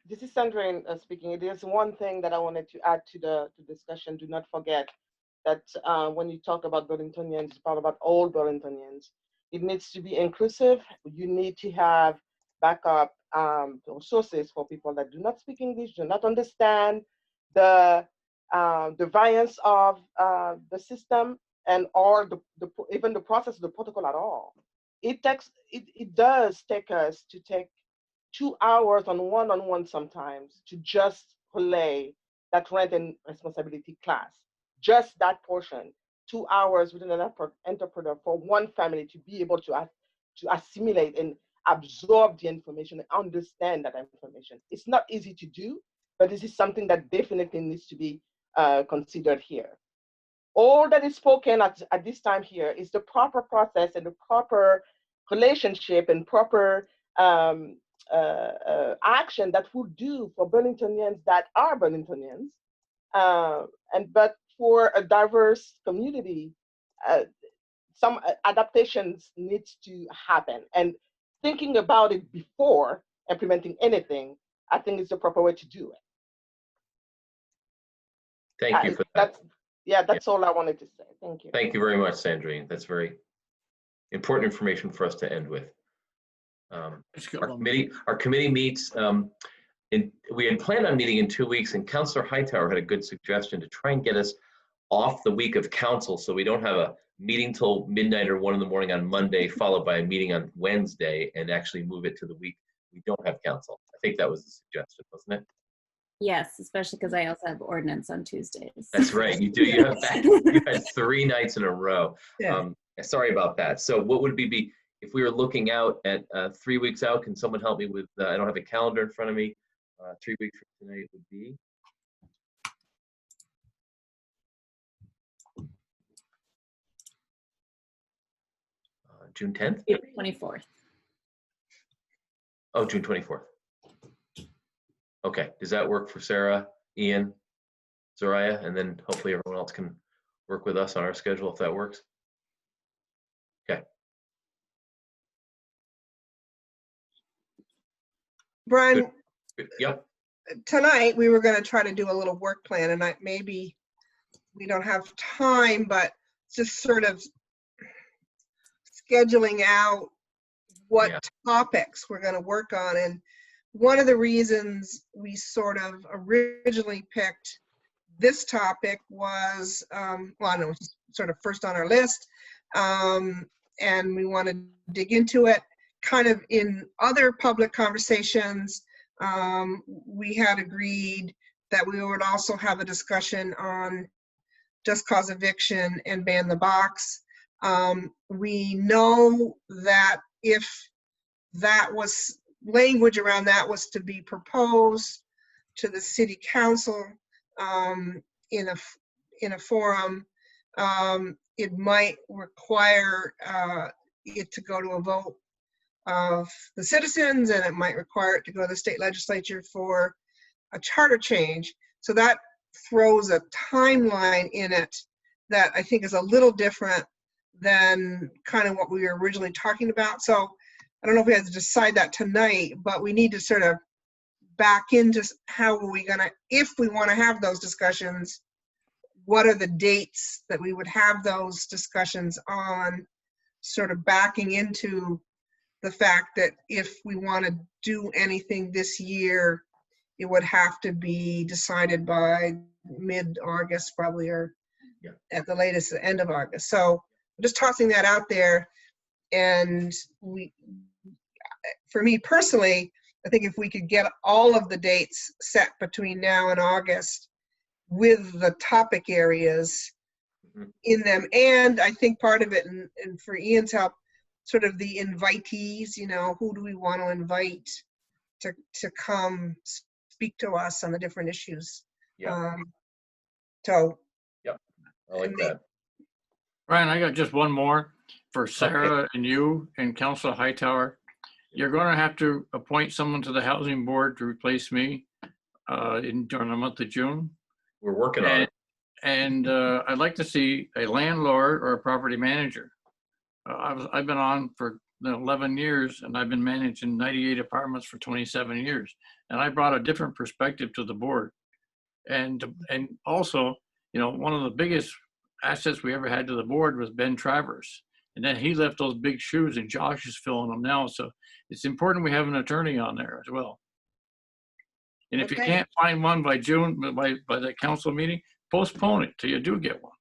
this is Sandrine speaking. There's one thing that I wanted to add to the discussion. Do not forget that when you talk about Burlingtonians, it's part about all Burlingtonians. It needs to be inclusive. You need to have backup sources for people that do not speak English, do not understand the variance of the system or even the process of the protocol at all. It does take us to take 2 hours on one-on-one sometimes to just relay that rent and responsibility class. Just that portion, 2 hours with an interpreter for one family to be able to assimilate and absorb the information and understand that information. It's not easy to do, but this is something that definitely needs to be considered here. All that is spoken at this time here is the proper process and the proper relationship and proper action that we'll do for Burlingtonians that are Burlingtonians, but for a diverse community, some adaptations needs to happen. And thinking about it before implementing anything, I think is the proper way to do it. Thank you for that. That's all I wanted to say. Thank you. Thank you very much, Sandrine. That's very important information for us to end with. Our committee meets, we had planned on meeting in 2 weeks, and Councillor Hightower had a good suggestion to try and get us off the week of council so we don't have a meeting till midnight or 1 in the morning on Monday, followed by a meeting on Wednesday, and actually move it to the week we don't have council. I think that was the suggestion, wasn't it? Yes, especially because I also have ordinance on Tuesdays. That's right, you do. You have you had 3 nights in a row. Yeah. Sorry about that. So what would be if we were looking out at 3 weeks out? Can someone help me with? I don't have a calendar in front of me. 3 weeks from tonight would be June 10th. April 24th. Oh, June 24th. Okay, does that work for Sarah, Ian, Zoraya, and then hopefully everyone else can work with us on our schedule if that works? Okay. Brian, Yep. tonight we were going to try to do a little work plan, and maybe we don't have time, but just sort of scheduling out what topics we're going to work on. And one of the reasons we sort of originally picked this topic was, well, I don't know, it was sort of first on our list, and we want to dig into it. Kind of in other public conversations, we had agreed that we would also have a discussion on just cause eviction and ban the box. We know that if that was language around that was to be proposed to the city council in a forum, it might require it to go to a vote of the citizens, and it might require it to go to the state legislature for a charter change. So that throws a timeline in it that I think is a little different than kind of what we were originally talking about. So I don't know if we have to decide that tonight, but we need to sort of back into how are we gonna, if we want to have those discussions, what are the dates that we would have those discussions on, sort of backing into the fact that if we want to do anything this year, it would have to be decided by mid-August probably, or at the latest, the end of August. So I'm just tossing that out there. And for me personally, I think if we could get all of the dates set between now and August with the topic areas in them, and I think part of it, and for Ian's help, sort of the invitees, you know, who do we want to invite to come speak to us on the different issues? Yeah. So. Yep, I like that. Brian, I got just one more for Sarah and you and Councilor Hightower. You're going to have to appoint someone to the housing board to replace me during the month of June. We're working on it. And I'd like to see a landlord or a property manager. I've been on for 11 years, and I've been managing 98 apartments for 27 years. And I brought a different perspective to the board. And also, you know, one of the biggest assets we ever had to the board was Ben Travers. And then he left those big shoes, and Josh is filling them now. So it's important we have an attorney on there as well. And if you can't find one by June, by the council meeting, postpone it till you do get one.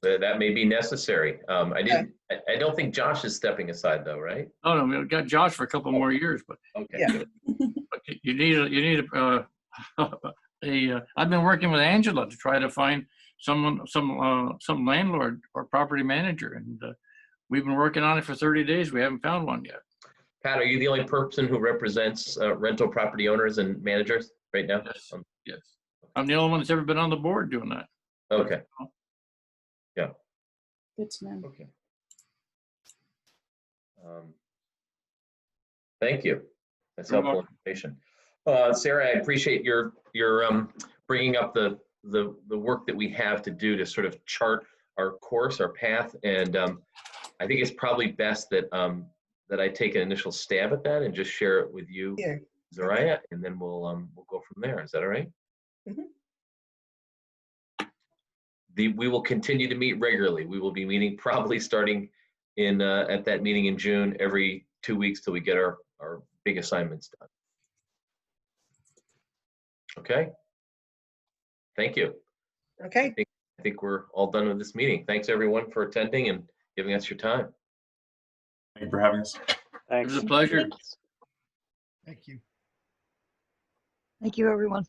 That may be necessary. I don't think Josh is stepping aside though, right? Oh no, we've got Josh for a couple more years, but okay. But you need I've been working with Angela to try to find some landlord or property manager, and we've been working on it for 30 days. We haven't found one yet. Pat, are you the only person who represents rental property owners and managers right now? Yes. Yes. I'm the only one that's ever been on the board doing that. Okay. Yeah. Good to know. Okay. Thank you. That's helpful information. Sarah, I appreciate your bringing up the work that we have to do to sort of chart our course, our path, and I think it's probably best that that I take an initial stab at that and just share it with you, Zoraya, and then we'll go from there. Is that all right? Mm-hmm. We will continue to meet regularly. We will be meeting probably starting in at that meeting in June every 2 weeks till we get our big assignments done. Okay. Thank you. Okay. think we're all done with this meeting. Thanks everyone for attending and giving us your time. Thank you for having us. Thanks. It was a pleasure. Thank you. Thank you, everyone.